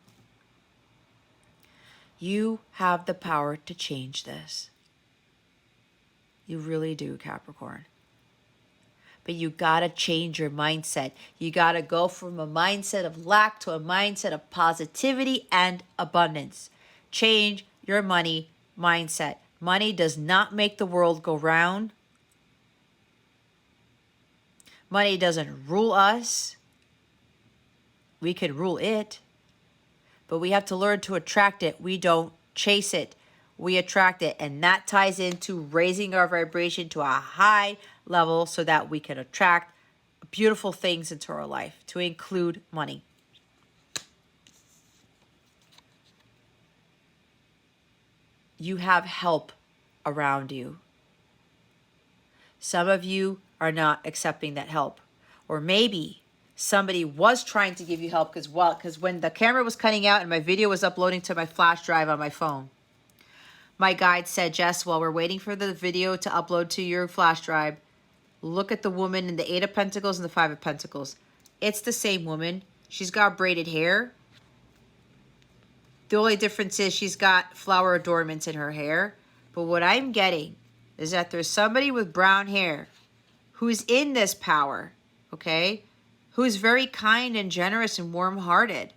You have the power to change this. You really do, Capricorn. But you gotta change your mindset. You gotta go from a mindset of lack to a mindset of positivity and abundance. Change your money mindset. Money does not make the world go round. Money doesn't rule us. We can rule it. But we have to learn to attract it. We don't chase it. We attract it. And that ties into raising our vibration to a high level so that we can attract beautiful things into our life, to include money. You have help around you. Some of you are not accepting that help. Or maybe somebody was trying to give you help because when the camera was cutting out and my video was uploading to my flash drive on my phone, my guide said, Jess, while we're waiting for the video to upload to your flash drive, look at the woman in the 8 of Pentacles and the 5 of Pentacles. It's the same woman. She's got braided hair. The only difference is she's got flower adornments in her hair. But what I'm getting is that there's somebody with brown hair who's in this power, okay? Who's very kind and generous and warm-hearted,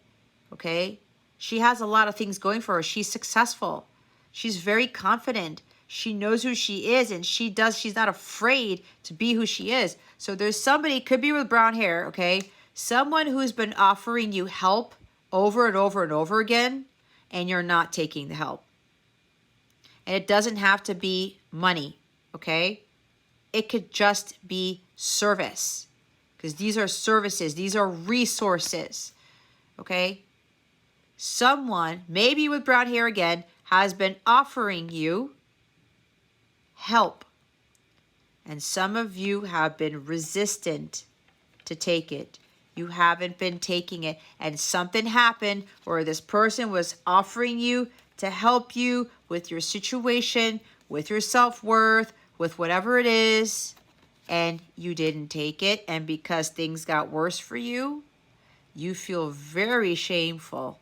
okay? She has a lot of things going for her. She's successful. She's very confident. She knows who she is, and she's not afraid to be who she is. So there's somebody, could be with brown hair, okay? Someone who's been offering you help over and over and over again, and you're not taking the help. And it doesn't have to be money, okay? It could just be service, because these are services. These are resources, okay? Someone, maybe with brown hair again, has been offering you help. And some of you have been resistant to take it. You haven't been taking it. And something happened where this person was offering you to help you with your situation, with your self-worth, with whatever it is, and you didn't take it. And because things got worse for you, you feel very shameful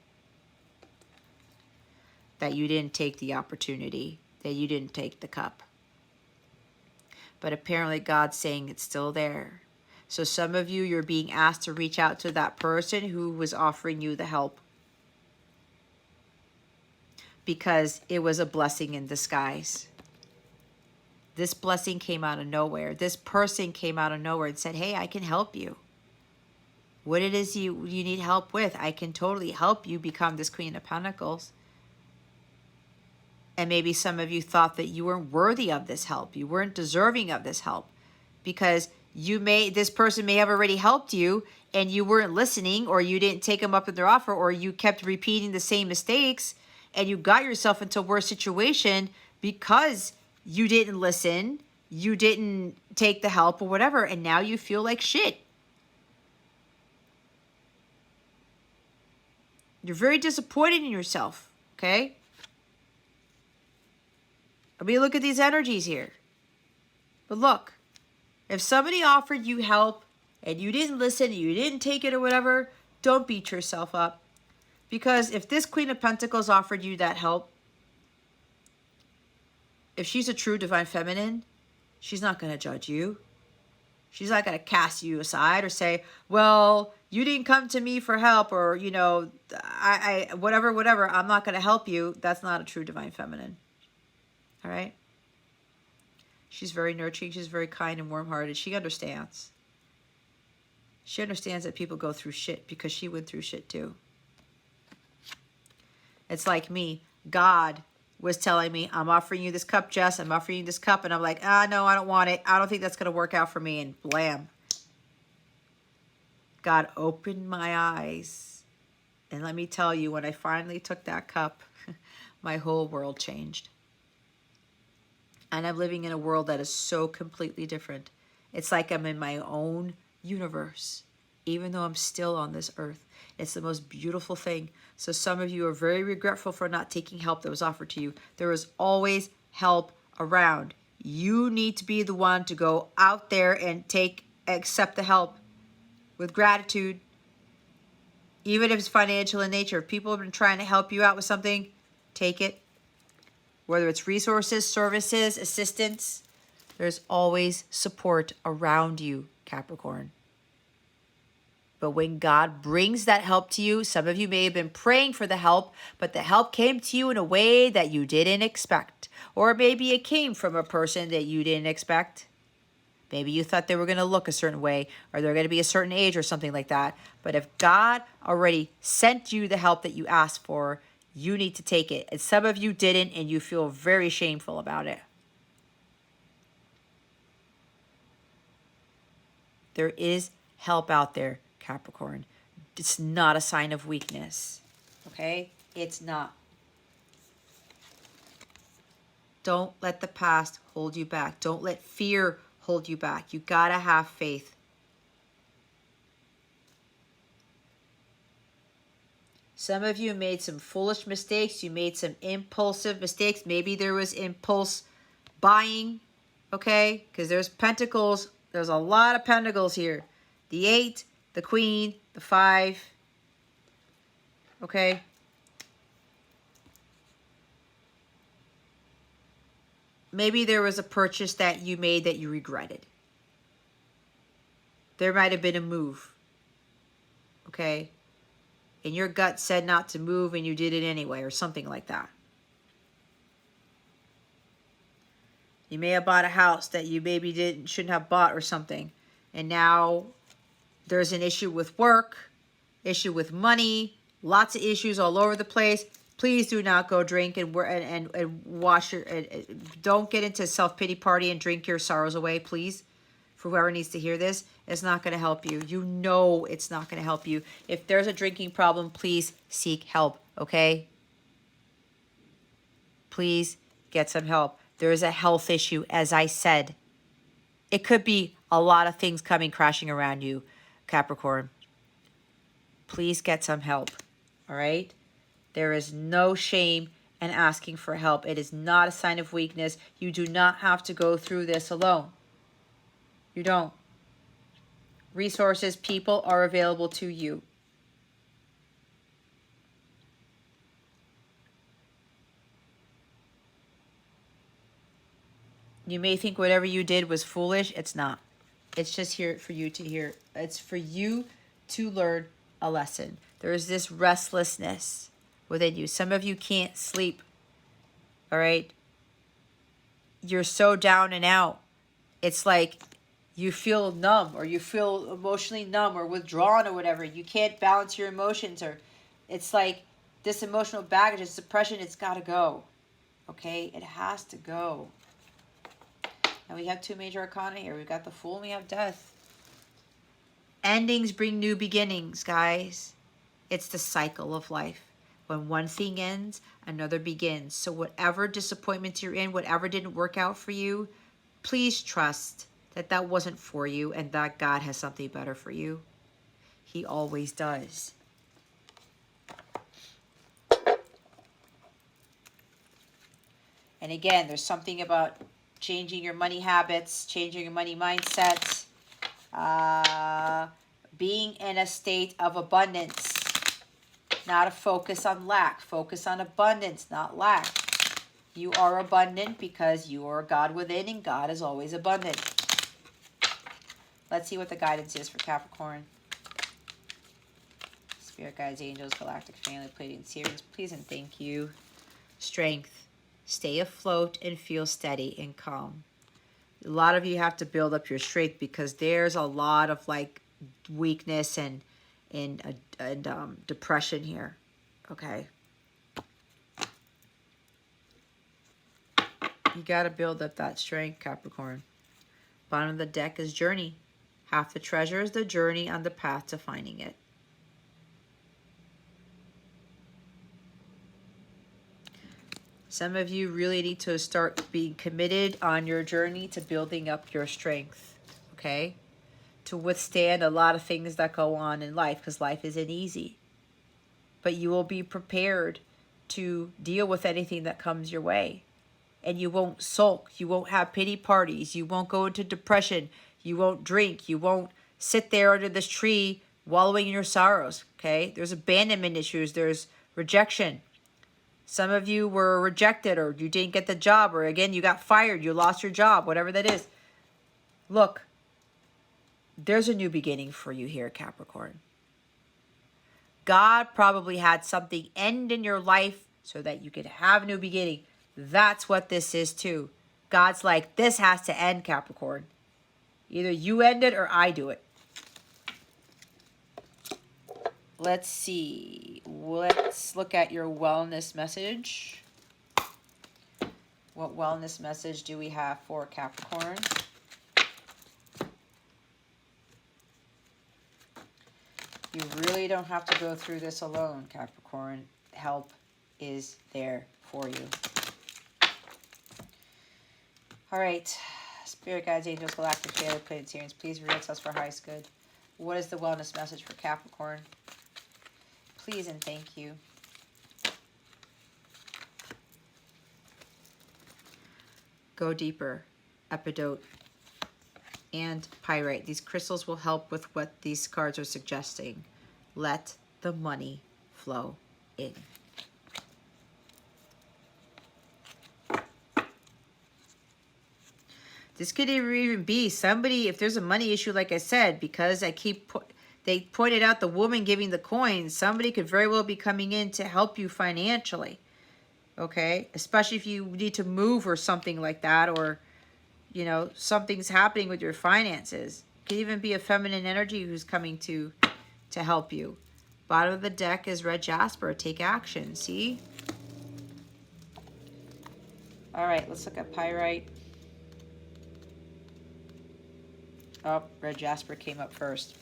that you didn't take the opportunity, that you didn't take the cup. But apparently God's saying it's still there. So some of you, you're being asked to reach out to that person who was offering you the help, because it was a blessing in disguise. This blessing came out of nowhere. This person came out of nowhere and said, hey, I can help you. What it is you need help with, I can totally help you become this Queen of Pentacles. And maybe some of you thought that you weren't worthy of this help. You weren't deserving of this help because this person may have already helped you and you weren't listening, or you didn't take them up in their offer, or you kept repeating the same mistakes and you got yourself into a worse situation because you didn't listen, you didn't take the help or whatever, and now you feel like shit. You're very disappointed in yourself, okay? I mean, look at these energies here. But look, if somebody offered you help and you didn't listen, you didn't take it or whatever, don't beat yourself up. Because if this Queen of Pentacles offered you that help, if she's a true divine feminine, she's not going to judge you. She's not going to cast you aside or say, well, you didn't come to me for help, or, you know, whatever, I'm not going to help you. That's not a true divine feminine. All right? She's very nurturing. She's very kind and warm-hearted. She understands. She understands that people go through shit because she went through shit too. It's like me. God was telling me, I'm offering you this cup, Jess. I'm offering you this cup. And I'm like, no, I don't want it. I don't think that's going to work out for me. And blam. God opened my eyes. And let me tell you, when I finally took that cup, my whole world changed. And I'm living in a world that is so completely different. It's like I'm in my own universe, even though I'm still on this earth. It's the most beautiful thing. So some of you are very regretful for not taking help that was offered to you. There is always help around. You need to be the one to go out there and accept the help with gratitude, even if it's financial in nature. If people have been trying to help you out with something, take it. Whether it's resources, services, assistance, there's always support around you, Capricorn. But when God brings that help to you, some of you may have been praying for the help, but the help came to you in a way that you didn't expect. Or maybe it came from a person that you didn't expect. Maybe you thought they were going to look a certain way, or they're going to be a certain age or something like that. But if God already sent you the help that you asked for, you need to take it. And some of you didn't, and you feel very shameful about it. There is help out there, Capricorn. It's not a sign of weakness. Okay? It's not. Don't let the past hold you back. Don't let fear hold you back. You gotta have faith. Some of you made some foolish mistakes. You made some impulsive mistakes. Maybe there was impulse buying, okay? Because there's pentacles. There's a lot of pentacles here. The 8, the Queen, the 5, okay? Maybe there was a purchase that you made that you regretted. There might have been a move, okay? And your gut said not to move and you did it anyway, or something like that. You may have bought a house that you maybe shouldn't have bought or something. And now there's an issue with work, issue with money, lots of issues all over the place. Please do not go drink and wash your... don't get into a self-pity party and drink your sorrows away, please. For whoever needs to hear this, it's not going to help you. You know it's not going to help you. If there's a drinking problem, please seek help, okay? Please get some help. There is a health issue, as I said. It could be a lot of things coming crashing around you, Capricorn. Please get some help, all right? There is no shame in asking for help. It is not a sign of weakness. You do not have to go through this alone. You don't. Resources, people are available to you. You may think whatever you did was foolish. It's not. It's just here for you to hear. It's for you to learn a lesson. There is this restlessness within you. Some of you can't sleep. All right? You're so down and out. It's like you feel numb, or you feel emotionally numb or withdrawn or whatever. You can't balance your emotions, or it's like this emotional baggage, this depression, it's got to go. Okay? It has to go. And we have 2 major arcana here. We've got the Fool and we have Death. Endings bring new beginnings, guys. It's the cycle of life. When one thing ends, another begins. So whatever disappointments you're in, whatever didn't work out for you, please trust that that wasn't for you and that God has something better for you. He always does. And again, there's something about changing your money habits, changing your money mindset, being in a state of abundance, not a focus on lack, focus on abundance, not lack. You are abundant because you are God within, and God is always abundant. Let's see what the guidance is for Capricorn. Spirit guides, angels, galactic family, Pleiadian series, please and thank you. Strength. Stay afloat and feel steady and calm. A lot of you have to build up your strength because there's a lot of like weakness and depression here. Okay. You got to build up that strength, Capricorn. Bottom of the deck is journey. Half the treasure is the journey on the path to finding it. Some of you really need to start being committed on your journey to building up your strength, okay? To withstand a lot of things that go on in life, because life isn't easy. But you will be prepared to deal with anything that comes your way. And you won't sulk. You won't have pity parties. You won't go into depression. You won't drink. You won't sit there under this tree wallowing in your sorrows, okay? There's abandonment issues. There's rejection. Some of you were rejected, or you didn't get the job, or again, you got fired, you lost your job, whatever that is. Look, there's a new beginning for you here, Capricorn. God probably had something end in your life so that you could have a new beginning. That's what this is too. God's like, this has to end, Capricorn. Either you end it or I do it. Let's see. Let's look at your wellness message. What wellness message do we have for Capricorn? You really don't have to go through this alone, Capricorn. Help is there for you. All right. Spirit guides, angels, galactic, daily planetarians, please reveal to us for highest good. What is the wellness message for Capricorn? Please and thank you. Go deeper. Epidote and pyrite. These crystals will help with what these cards are suggesting. Let the money flow in. This could even be somebody, if there's a money issue, like I said, because they pointed out the woman giving the coins, somebody could very well be coming in to help you financially. Okay? Especially if you need to move or something like that, or, you know, something's happening with your finances. It could even be a feminine energy who's coming to help you. Bottom of the deck is red jasper. Take action. See? All right, let's look at pyrite. Oh, red jasper came up first.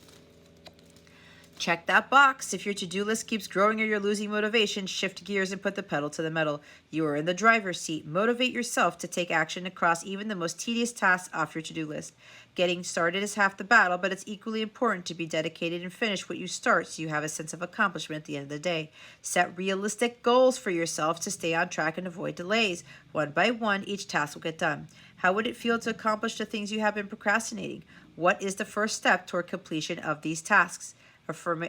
Check that box. If your to-do list keeps growing or you're losing motivation, shift gears and put the pedal to the metal. You are in the driver's seat. Motivate yourself to take action across even the most tedious tasks off your to-do list. Getting started is half the battle, but it's equally important to be dedicated and finish what you start so you have a sense of accomplishment at the end of the day. Set realistic goals for yourself to stay on track and avoid delays. One by one, each task will get done. How would it feel to accomplish the things you have been procrastinating? What is the first step toward completion of these tasks?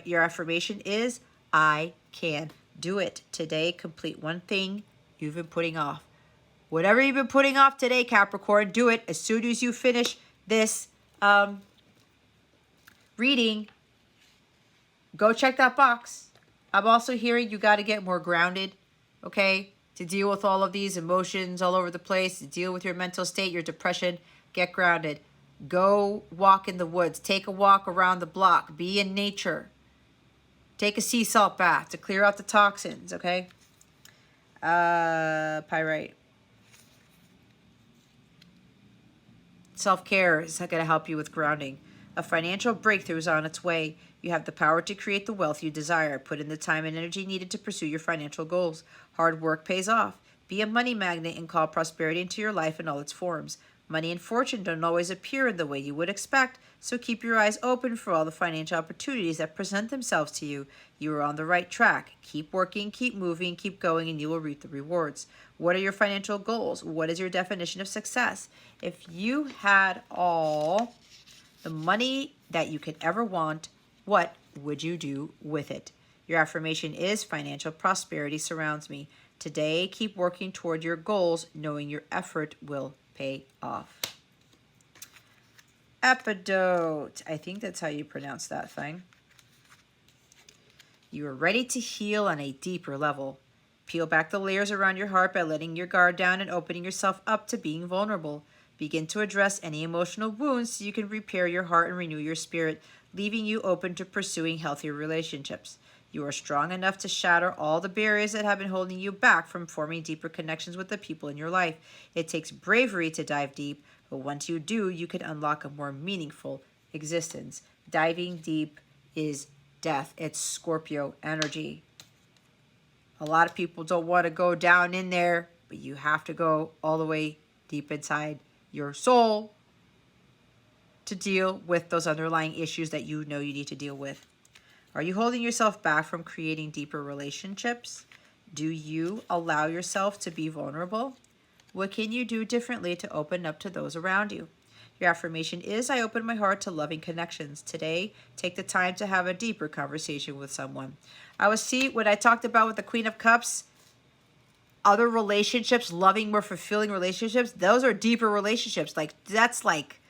Your affirmation is, I can do it. Today, complete one thing you've been putting off. Whatever you've been putting off today, Capricorn, do it. As soon as you finish this reading, go check that box. I'm also hearing you got to get more grounded, okay? To deal with all of these emotions all over the place, to deal with your mental state, your depression, get grounded. Go walk in the woods. Take a walk around the block. Be in nature. Take a sea salt bath to clear out the toxins, okay? Pyrite. Self-care is going to help you with grounding. A financial breakthrough is on its way. You have the power to create the wealth you desire. Put in the time and energy needed to pursue your financial goals. Hard work pays off. Be a money magnet and call prosperity into your life in all its forms. Money and fortune don't always appear in the way you would expect, so keep your eyes open for all the financial opportunities that present themselves to you. You are on the right track. Keep working, keep moving, keep going, and you will reap the rewards. What are your financial goals? What is your definition of success? If you had all the money that you could ever want, what would you do with it? Your affirmation is, financial prosperity surrounds me. Today, keep working toward your goals, knowing your effort will pay off. Epidote. I think that's how you pronounce that thing. You are ready to heal on a deeper level. Peel back the layers around your heart by letting your guard down and opening yourself up to being vulnerable. Begin to address any emotional wounds so you can repair your heart and renew your spirit, leaving you open to pursuing healthier relationships. You are strong enough to shatter all the barriers that have been holding you back from forming deeper connections with the people in your life. It takes bravery to dive deep, but once you do, you can unlock a more meaningful existence. Diving deep is death. It's Scorpio energy. A lot of people don't want to go down in there but you have to go all the way deep inside your soul to deal with those underlying issues that you know you need to deal with. Are you holding yourself back from creating deeper relationships? Do you allow yourself to be vulnerable? What can you do differently to open up to those around you? Your affirmation is, I open my heart to loving connections. Today, take the time to have a deeper conversation with someone. What I talked about with the Queen of Cups, other relationships, loving, more fulfilling relationships, those are deeper relationships. That's like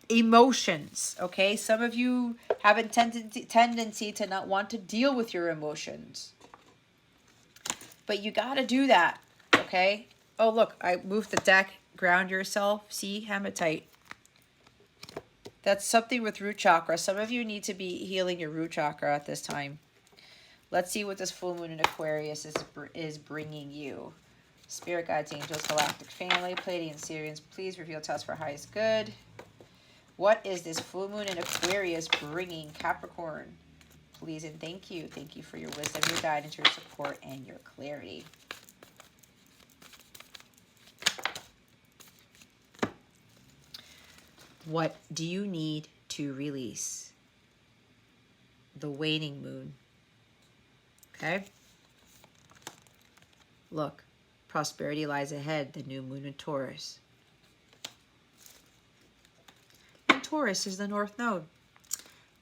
emotions, okay? Some of you have a tendency to not want to deal with your emotions. But you got to do that, okay? Oh, look, I moved the deck. Ground yourself. See, hematite. That's something with root chakra. Some of you need to be healing your root chakra at this time. Let's see what this full moon in Aquarius is bringing you. Spirit guides, angels, galactic family, Pleiadian, Sirians, please reveal to us for highest good. What is this full moon in Aquarius bringing Capricorn? Please and thank you. Thank you for your wisdom, your guidance, your support, and your clarity. What do you need to release? The waning moon. Okay? Look, prosperity lies ahead, the new moon in Taurus. And Taurus is the north node.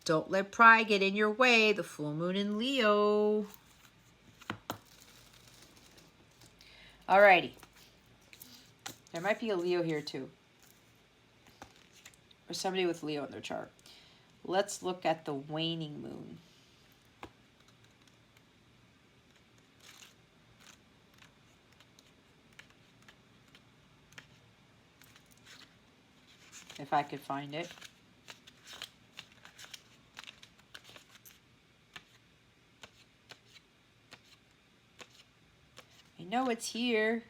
Don't let pride get in your way, the full moon in Leo. Alrighty. There might be a Leo here too. Or somebody with Leo in their chart. Let's look at the waning moon. If I could find it. I know it's here.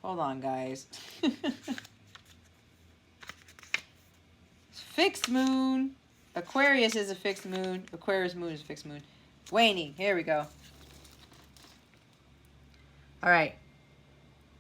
Hold on, guys. Fixed moon. Aquarius is a fixed moon. Aquarius moon is a fixed moon. Waning. Here we go. All right.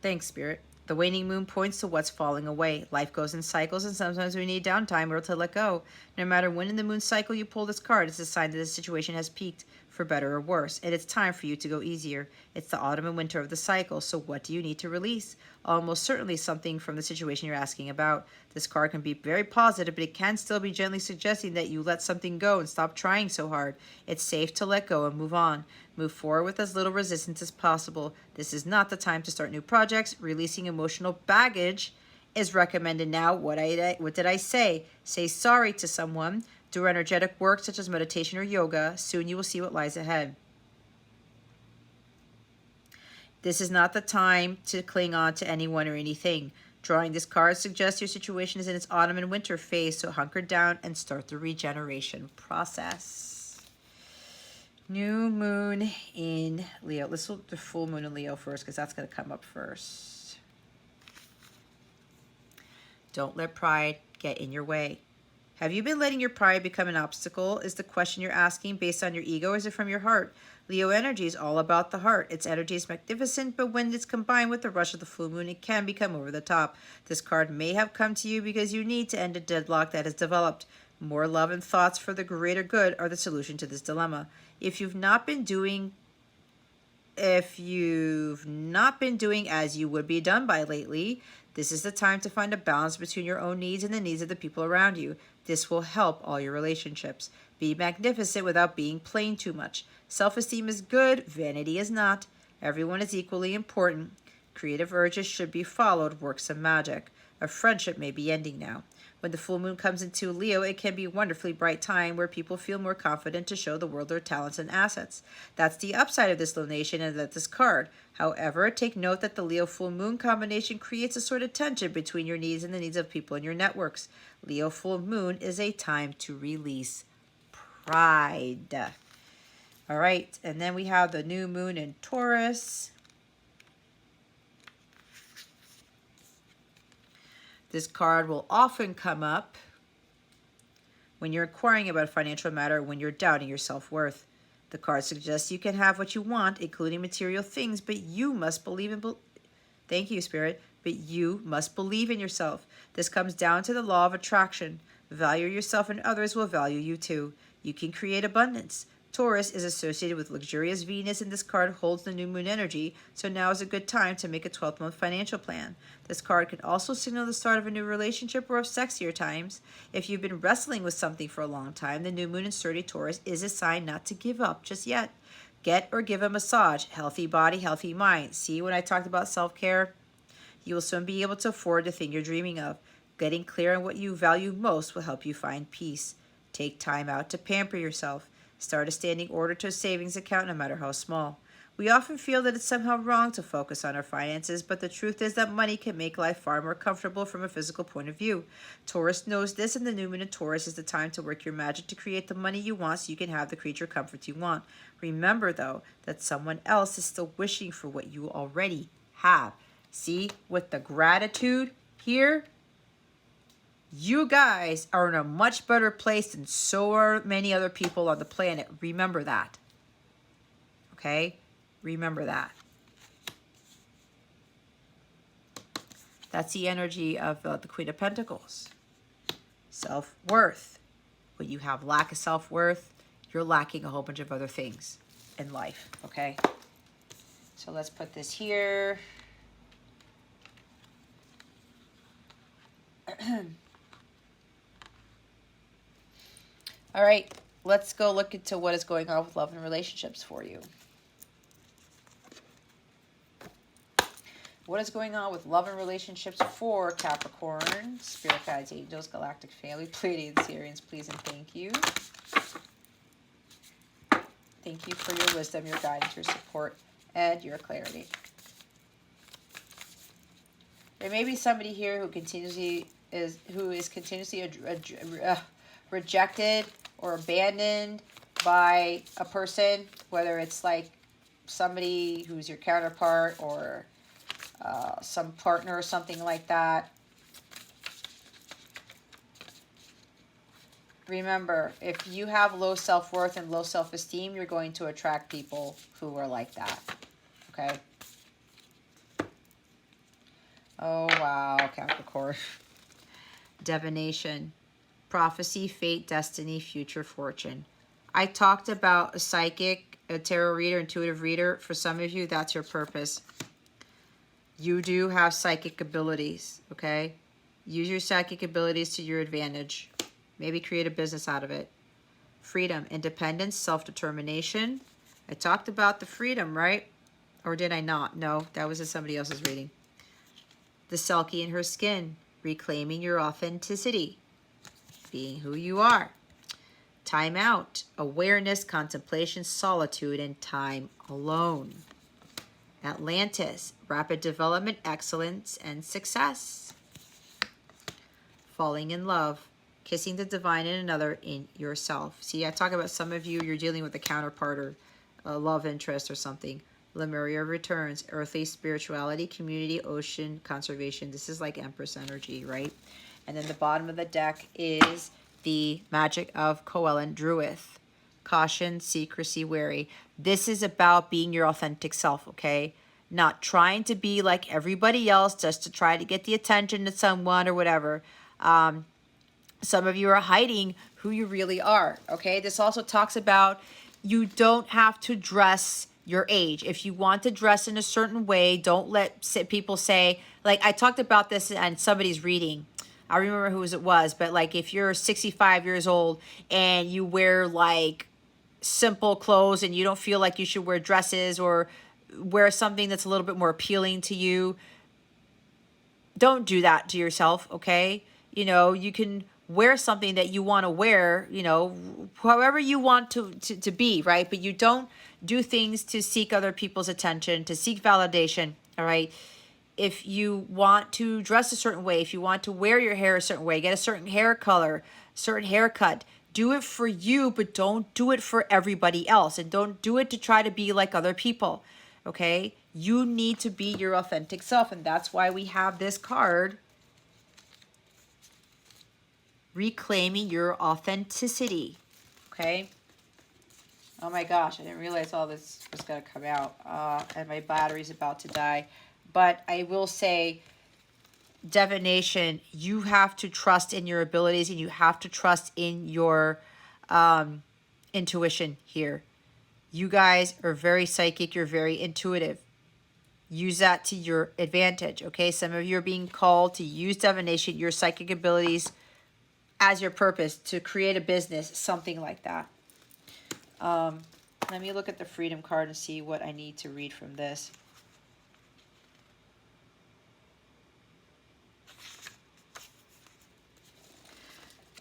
Thanks, Spirit. The waning moon points to what's falling away. Life goes in cycles, and sometimes we need downtime or to let go. No matter when in the moon cycle you pull this card, it's a sign that the situation has peaked, for better or worse, and it's time for you to go easier. It's the autumn and winter of the cycle, so what do you need to release? Almost certainly something from the situation you're asking about. This card can be very positive, but it can still be gently suggesting that you let something go and stop trying so hard. It's safe to let go and move on. Move forward with as little resistance as possible. This is not the time to start new projects. Releasing emotional baggage is recommended now. What did I say? Say sorry to someone. Do energetic work such as meditation or yoga. Soon you will see what lies ahead. This is not the time to cling on to anyone or anything. Drawing this card suggests your situation is in its autumn and winter phase, so hunker down and start the regeneration process. New moon in Leo. Let's look at the full moon in Leo first, because that's going to come up first. Don't let pride get in your way. Have you been letting your pride become an obstacle? Is the question you're asking based on your ego, or is it from your heart? Leo energy is all about the heart. Its energy is magnificent, but when it's combined with the rush of the full moon, it can become over the top. This card may have come to you because you need to end a deadlock that has developed. More love and thoughts for the greater good are the solution to this dilemma. If you've not been doing as you would be done by lately, this is the time to find a balance between your own needs and the needs of the people around you. This will help all your relationships. Be magnificent without being plain too much. Self-esteem is good, vanity is not. Everyone is equally important. Creative urges should be followed, works of magic. A friendship may be ending now. When the full moon comes into Leo, it can be a wonderfully bright time where people feel more confident to show the world their talents and assets. That's the upside of this lunation and this card. However, take note that the Leo full moon combination creates a sort of tension between your needs and the needs of people in your networks. Leo full moon is a time to release pride. All right, and then we have the new moon in Taurus. This card will often come up when you're inquiring about a financial matter, when you're doubting your self-worth. The card suggests you can have what you want, including material things, but you must believe in... Thank you, Spirit. But you must believe in yourself. This comes down to the law of attraction. Value yourself and others will value you too. You can create abundance. Taurus is associated with luxurious Venus, and this card holds the new moon energy, so now is a good time to make a 12-month financial plan. This card can also signal the start of a new relationship or of sexier times. If you've been wrestling with something for a long time, the new moon in sturdy Taurus is a sign not to give up just yet. Get or give a massage. Healthy body, healthy mind. See, when I talked about self-care, you will soon be able to afford the thing you're dreaming of. Getting clear on what you value most will help you find peace. Take time out to pamper yourself. Start a standing order to a savings account, no matter how small. We often feel that it's somehow wrong to focus on our finances, but the truth is that money can make life far more comfortable from a physical point of view. Taurus knows this, and the new moon in Taurus is the time to work your magic to create the money you want so you can have the creature comforts you want. Remember, though, that someone else is still wishing for what you already have. See, with the gratitude here, you guys are in a much better place than so are many other people on the planet. Remember that. Okay? Remember that. That's the energy of the Queen of Pentacles. Self-worth. When you have lack of self-worth, you're lacking a whole bunch of other things in life. Okay? So let's put this here. All right, let's go look into what is going on with love and relationships for you. What is going on with love and relationships for Capricorn? Spirit guides, angels, galactic family, Pleiadians, Sirians, please and thank you. Thank you for your wisdom, your guidance, your support, and your clarity. There may be somebody here who is continuously rejected or abandoned by a person, whether it's like somebody who's your counterpart or some partner or something like that. Remember, if you have low self-worth and low self-esteem, you're going to attract people who are like that. Okay? Oh, wow, Capricorn. Divination. Prophecy, fate, destiny, future fortune. I talked about a psychic, a tarot reader, intuitive reader. For some of you, that's your purpose. You do have psychic abilities, okay? Use your psychic abilities to your advantage. Maybe create a business out of it. Freedom, independence, self-determination. I talked about the freedom, right? Or did I not? No, that was in somebody else's reading. The Selkie in her skin. Reclaiming your authenticity. Being who you are. Time out. Awareness, contemplation, solitude, and time alone. Atlantis. Rapid development, excellence, and success. Falling in love. Kissing the divine in another, in yourself. See, I talk about some of you, you're dealing with a counterpart or a love interest or something. Lemuria returns. Earthly spirituality, community, ocean, conservation. This is like Empress energy, right? And then the bottom of the deck is the magic of Coelen Druith. Caution, secrecy, wary. This is about being your authentic self, okay? Not trying to be like everybody else just to try to get the attention of someone or whatever. Some of you are hiding who you really are, okay? This also talks about you don't have to dress your age. If you want to dress in a certain way, don't let people say, like I talked about this in somebody's reading. I remember who it was, but like if you're 65 years old and you wear like simple clothes and you don't feel like you should wear dresses or wear something that's a little bit more appealing to you, don't do that to yourself, okay? You know, you can wear something that you want to wear, you know, however you want to be, right? But you don't do things to seek other people's attention, to seek validation, all right? If you want to dress a certain way, if you want to wear your hair a certain way, get a certain hair color, certain haircut, do it for you, but don't do it for everybody else. And don't do it to try to be like other people, okay? You need to be your authentic self. And that's why we have this card, reclaiming your authenticity, okay? Oh my gosh, I didn't realize all this was going to come out. And my battery's about to die. But I will say, divination, you have to trust in your abilities and you have to trust in your intuition here. You guys are very psychic. You're very intuitive. Use that to your advantage, okay? Some of you are being called to use divination, your psychic abilities, as your purpose to create a business, something like that. Let me look at the Freedom card and see what I need to read from this.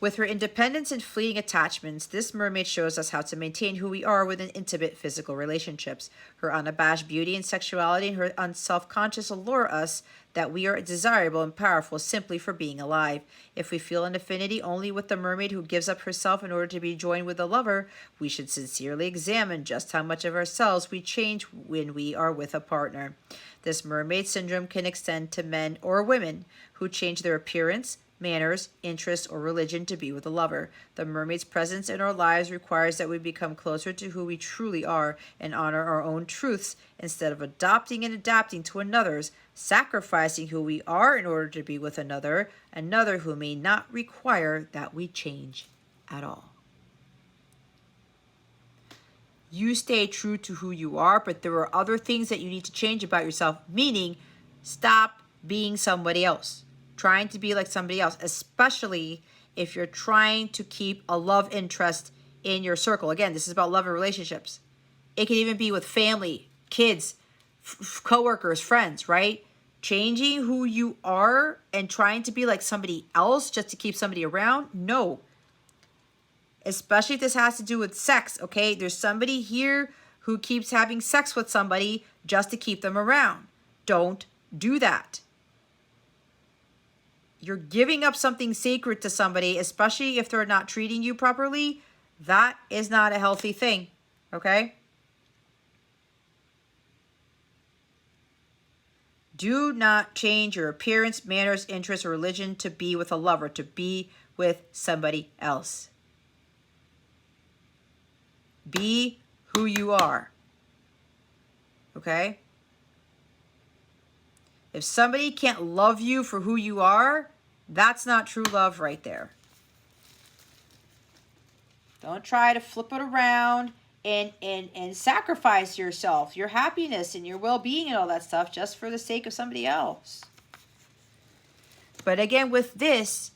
With her independence and fleeting attachments, this mermaid shows us how to maintain who we are within intimate physical relationships. Her unabashed beauty and sexuality and her unself-conscious allure us that we are desirable and powerful simply for being alive. If we feel an affinity only with the mermaid who gives up herself in order to be joined with a lover, we should sincerely examine just how much of ourselves we change when we are with a partner. This mermaid syndrome can extend to men or women who change their appearance, manners, interests, or religion to be with a lover. The mermaid's presence in our lives requires that we become closer to who we truly are and honor our own truths instead of adopting and adapting to another's, sacrificing who we are in order to be with another who may not require that we change at all. You stay true to who you are, but there are other things that you need to change about yourself, meaning stop being somebody else. Trying to be like somebody else, especially if you're trying to keep a love interest in your circle. Again, this is about love and relationships. It can even be with family, kids, coworkers, friends, right? Changing who you are and trying to be like somebody else just to keep somebody around? No. Especially if this has to do with sex, okay? There's somebody here who keeps having sex with somebody just to keep them around. Don't do that. You're giving up something sacred to somebody, especially if they're not treating you properly. That is not a healthy thing, okay? Do not change your appearance, manners, interests, or religion to be with a lover, to be with somebody else. Be who you are, okay? If somebody can't love you for who you are, that's not true love right there. Don't try to flip it around and sacrifice yourself, your happiness and your well-being and all that stuff just for the sake of somebody else. But again, with this,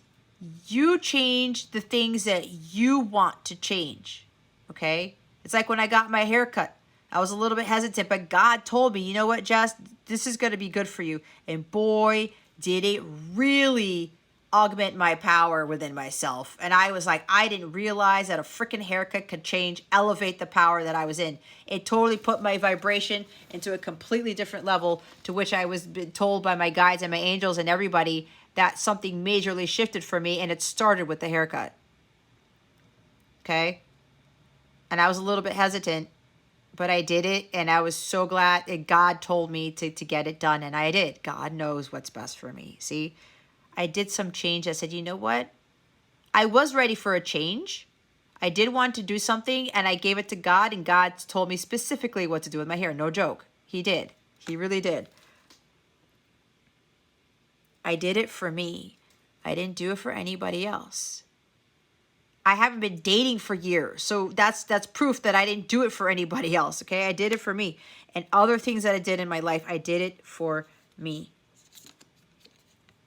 you change the things that you want to change, okay? It's like when I got my hair cut. I was a little bit hesitant, but God told me, you know what, Jess, this is going to be good for you. And boy, did it really augment my power within myself. And I was like, I didn't realize that a freaking haircut could elevate the power that I was in. It totally put my vibration into a completely different level, to which I was told by my guides and my angels and everybody that something majorly shifted for me, and it started with the haircut. Okay? And I was a little bit hesitant, but I did it, and I was so glad that God told me to get it done, and I did. God knows what's best for me. See, I did some change. I said, you know what? I was ready for a change. I did want to do something, and I gave it to God, and God told me specifically what to do with my hair. No joke. He did. He really did. I did it for me. I didn't do it for anybody else. I haven't been dating for years, so that's proof that I didn't do it for anybody else, okay? I did it for me. And other things that I did in my life, I did it for me.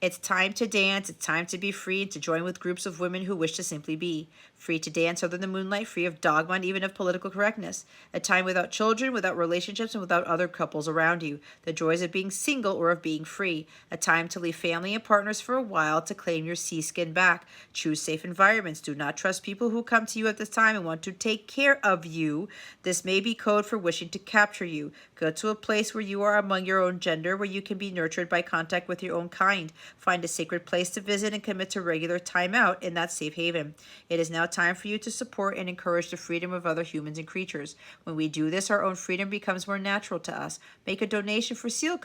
It's time to dance. It's time to be free and to join with groups of women who wish to simply be. Free to dance under the moonlight, free of dogma and even of political correctness. A time without children, without relationships, and without other couples around you. The joys of being single or of being free. A time to leave family and partners for a while to claim your sea skin back. Choose safe environments. Do not trust people who come to you at this time and want to take care of you. This may be code for wishing to capture you. Go to a place where you are among your own gender, where you can be nurtured by contact with your own kind. Find a sacred place to visit and commit to regular time out in that safe haven. It is now time for you to support and encourage the freedom of other humans and creatures. When we do this, our own freedom becomes more natural to us. Make a donation for seal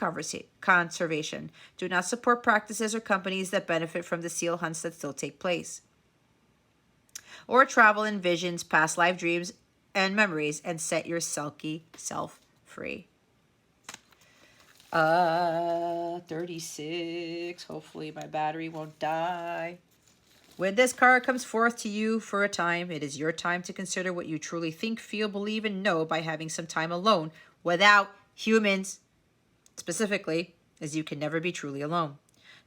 conservation. Do not support practices or companies that benefit from the seal hunts that still take place. Or travel in visions, past life dreams, and memories and set your sulky self free. 36. Hopefully my battery won't die. When this card comes forth to you for a time, it is your time to consider what you truly think, feel, believe, and know by having some time alone without humans, specifically, as you can never be truly alone.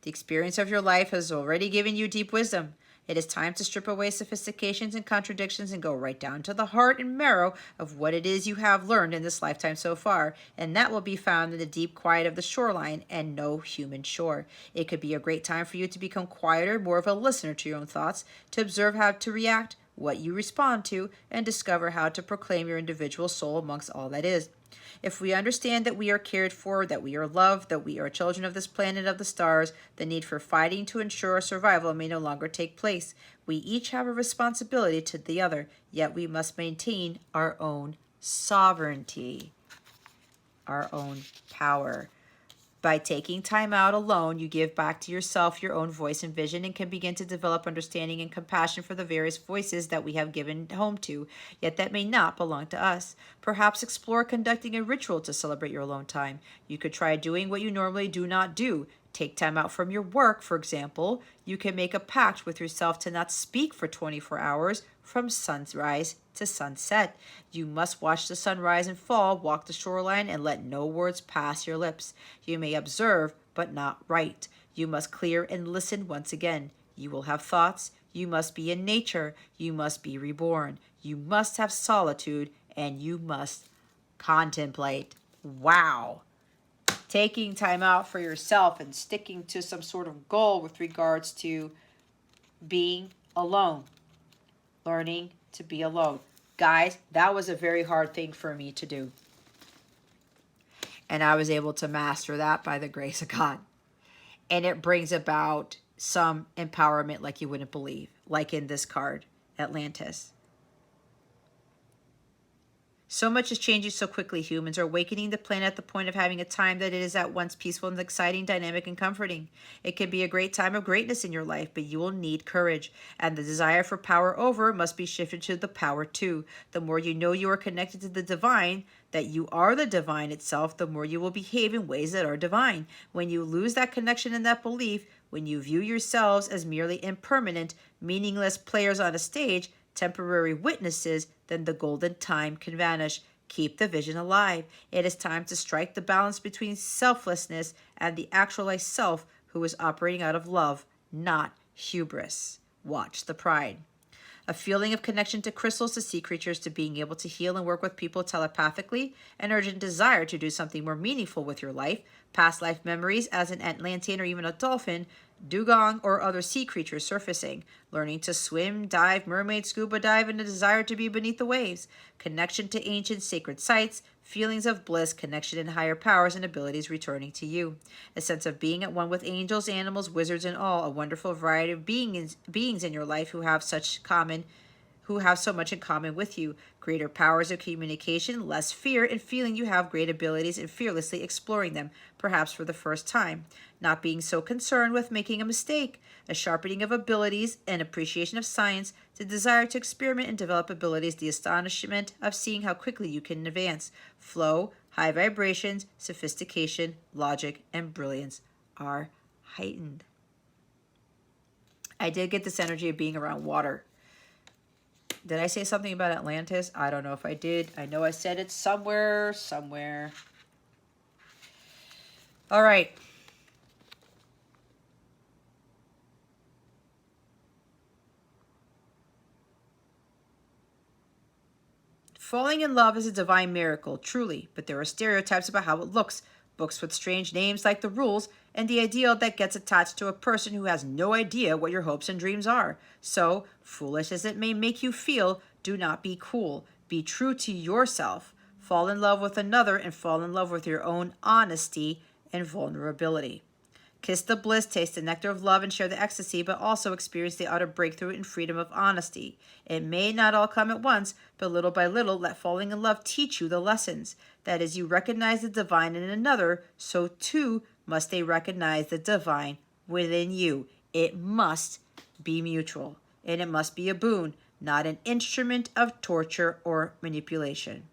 The experience of your life has already given you deep wisdom. It is time to strip away sophistications and contradictions and go right down to the heart and marrow of what it is you have learned in this lifetime so far, and that will be found in the deep quiet of the shoreline and no human shore. It could be a great time for you to become quieter, more of a listener to your own thoughts, to observe how to react, what you respond to, and discover how to proclaim your individual soul amongst all that is. If we understand that we are cared for, that we are loved, that we are children of this planet of the stars, the need for fighting to ensure our survival may no longer take place. We each have a responsibility to the other, yet we must maintain our own sovereignty, our own power. By taking time out alone, you give back to yourself your own voice and vision and can begin to develop understanding and compassion for the various voices that we have given home to, yet that may not belong to us. Perhaps explore conducting a ritual to celebrate your alone time. You could try doing what you normally do not do. Take time out from your work, for example. You can make a pact with yourself to not speak for 24 hours from sunrise to sunset. You must watch the sunrise and fall, walk the shoreline, and let no words pass your lips. You may observe, but not write. You must clear and listen once again. You will have thoughts. You must be in nature. You must be reborn. You must have solitude, and you must contemplate. Wow. Taking time out for yourself and sticking to some sort of goal with regards to being alone. Learning to be alone. Guys, that was a very hard thing for me to do. And I was able to master that by the grace of God. And it brings about some empowerment like you wouldn't believe. Like in this card, Atlantis. So much is changing so quickly. Humans are awakening the planet at the point of having a time that it is at once peaceful and exciting, dynamic, and comforting. It can be a great time of greatness in your life, but you will need courage. And the desire for power over must be shifted to the power to. The more you know you are connected to the divine, that you are the divine itself, the more you will behave in ways that are divine. When you lose that connection and that belief, when you view yourselves as merely impermanent, meaningless players on a stage, temporary witnesses, then the golden time can vanish. Keep the vision alive. It is time to strike the balance between selflessness and the actualized self who is operating out of love, not hubris. Watch the pride. A feeling of connection to crystals, to sea creatures, to being able to heal and work with people telepathically, an urgent desire to do something more meaningful with your life, past life memories as an Atlantean or even a dolphin, dugong or other sea creatures surfacing, learning to swim, dive, mermaid, scuba dive, and a desire to be beneath the waves, connection to ancient sacred sites, feelings of bliss, connection in higher powers and abilities returning to you, a sense of being at one with angels, animals, wizards, and all, a wonderful variety of beings in your life who have so much in common with you, greater powers of communication, less fear, and feeling you have great abilities and fearlessly exploring them, perhaps for the first time, not being so concerned with making a mistake, a sharpening of abilities, an appreciation of science, the desire to experiment and develop abilities, the astonishment of seeing how quickly you can advance, flow, high vibrations, sophistication, logic, and brilliance are heightened. I did get this energy of being around water. Did I say something about Atlantis? I don't know if I did. I know I said it somewhere. All right. Falling in love is a divine miracle, truly, but there are stereotypes about how it looks. Books with strange names like The Rules, and the ideal that gets attached to a person who has no idea what your hopes and dreams are. So, foolish as it may make you feel, do not be cool. Be true to yourself. Fall in love with another and fall in love with your own honesty and vulnerability. Kiss the bliss, taste the nectar of love, and share the ecstasy, but also experience the utter breakthrough and freedom of honesty. It may not all come at once, but little by little, let falling in love teach you the lessons. That as you recognize the divine in another, so too must they recognize the divine within you. It must be mutual, and it must be a boon, not an instrument of torture or manipulation.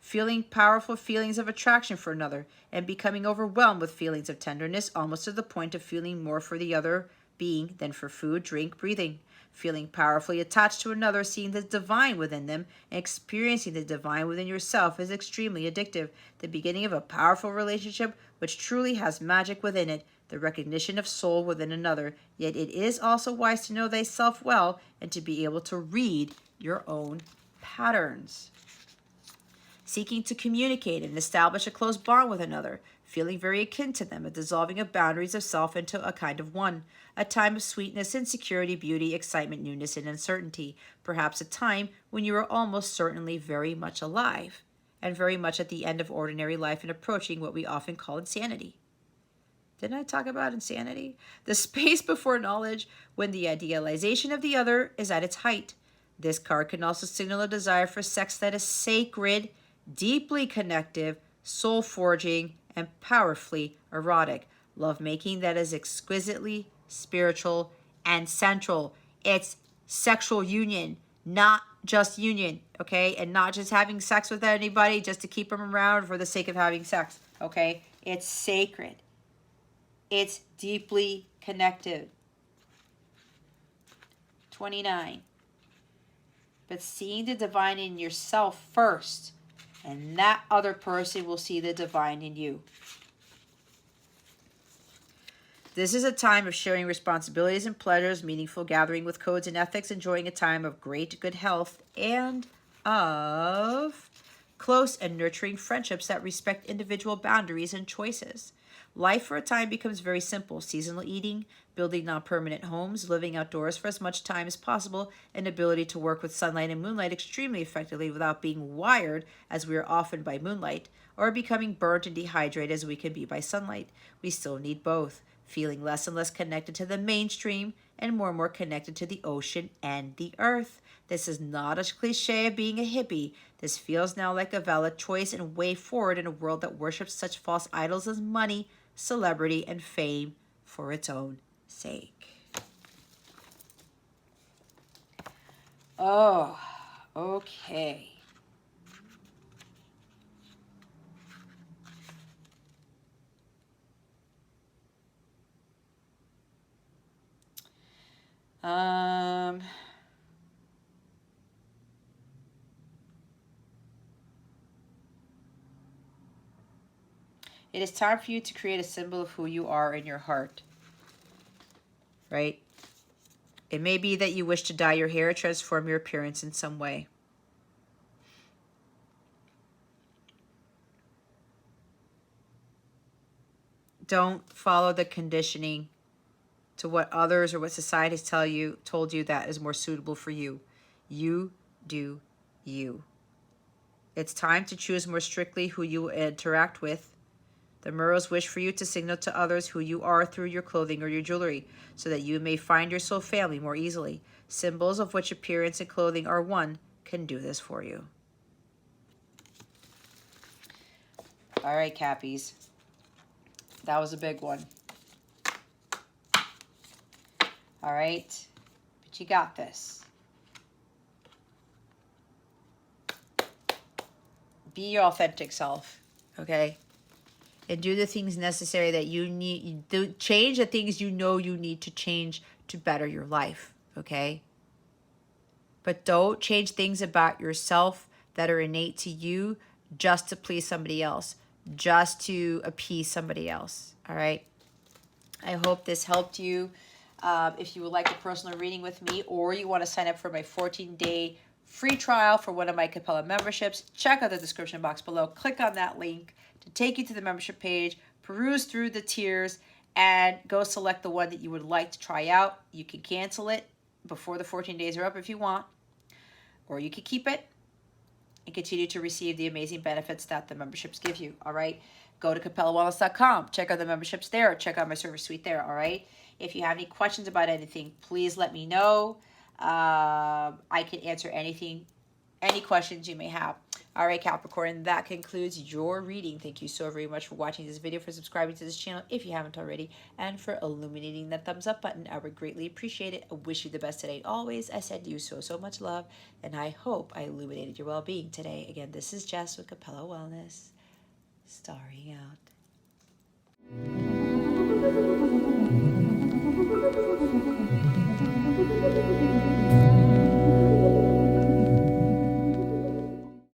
Feeling powerful feelings of attraction for another and becoming overwhelmed with feelings of tenderness, almost to the point of feeling more for the other being than for food, drink, breathing. Feeling powerfully attached to another, seeing the divine within them, and experiencing the divine within yourself is extremely addictive. The beginning of a powerful relationship which truly has magic within it, the recognition of soul within another. Yet it is also wise to know thyself well and to be able to read your own patterns. Seeking to communicate and establish a close bond with another, feeling very akin to them, a dissolving of boundaries of self into a kind of one, a time of sweetness, insecurity, beauty, excitement, newness, and uncertainty, perhaps a time when you are almost certainly very much alive, and very much at the end of ordinary life and approaching what we often call insanity. Didn't I talk about insanity? The space before knowledge, when the idealization of the other is at its height. This card can also signal a desire for sex that is sacred, deeply connective, soul-forging, and powerfully erotic. Lovemaking that is exquisitely spiritual and central. It's sexual union, not just union, okay? And not just having sex with anybody just to keep them around for the sake of having sex, okay? It's sacred. It's deeply connected. 29. But seeing the divine in yourself first, and that other person will see the divine in you. This is a time of sharing responsibilities and pleasures, meaningful gathering with codes and ethics, enjoying a time of great good health, and of close and nurturing friendships that respect individual boundaries and choices. Life for a time becomes very simple. Seasonal eating, building non-permanent homes, living outdoors for as much time as possible, and ability to work with sunlight and moonlight extremely effectively without being wired, as we are often by moonlight, or becoming burnt and dehydrated as we can be by sunlight. We still need both. Feeling less and less connected to the mainstream and more connected to the ocean and the earth. This is not a cliche of being a hippie. This feels now like a valid choice and way forward in a world that worships such false idols as money, celebrity, and fame for its own sake. Oh, okay. It is time for you to create a symbol of who you are in your heart, right? It may be that you wish to dye your hair, transform your appearance in some way. Don't follow the conditioning to what others or what society has told you that is more suitable for you. You do you. It's time to choose more strictly who you will interact with. The Murrows wish for you to signal to others who you are through your clothing or your jewelry, so that you may find your soul family more easily. Symbols of which appearance and clothing are one can do this for you. All right, Cappies. That was a big one. All right? But you got this. Be your authentic self, okay? And do the things necessary that you need. Change the things you know you need to change to better your life, okay? But don't change things about yourself that are innate to you just to please somebody else, just to appease somebody else, all right? I hope this helped you. If you would like a personal reading with me, or you want to sign up for my 14-day free trial for one of my Capella memberships, check out the description box below. Click on that link to take you to the membership page, peruse through the tiers, and go select the one that you would like to try out. You can cancel it before the 14 days are up if you want, or you can keep it and continue to receive the amazing benefits that the memberships give you, all right? Go to CapellaWellness.com. Check out the memberships there. Check out my service suite there, all right? If you have any questions about anything, please let me know. I can answer anything any questions you may have. All right, Capricorn, that concludes your reading. Thank you so very much for watching this video, for subscribing to this channel if you haven't already, and for illuminating that thumbs up button. I would greatly appreciate it. I wish you the best today always. I send you so, so much love, and I hope I illuminated your well-being today. Again, this is Jess with Capella Wellness, starring out.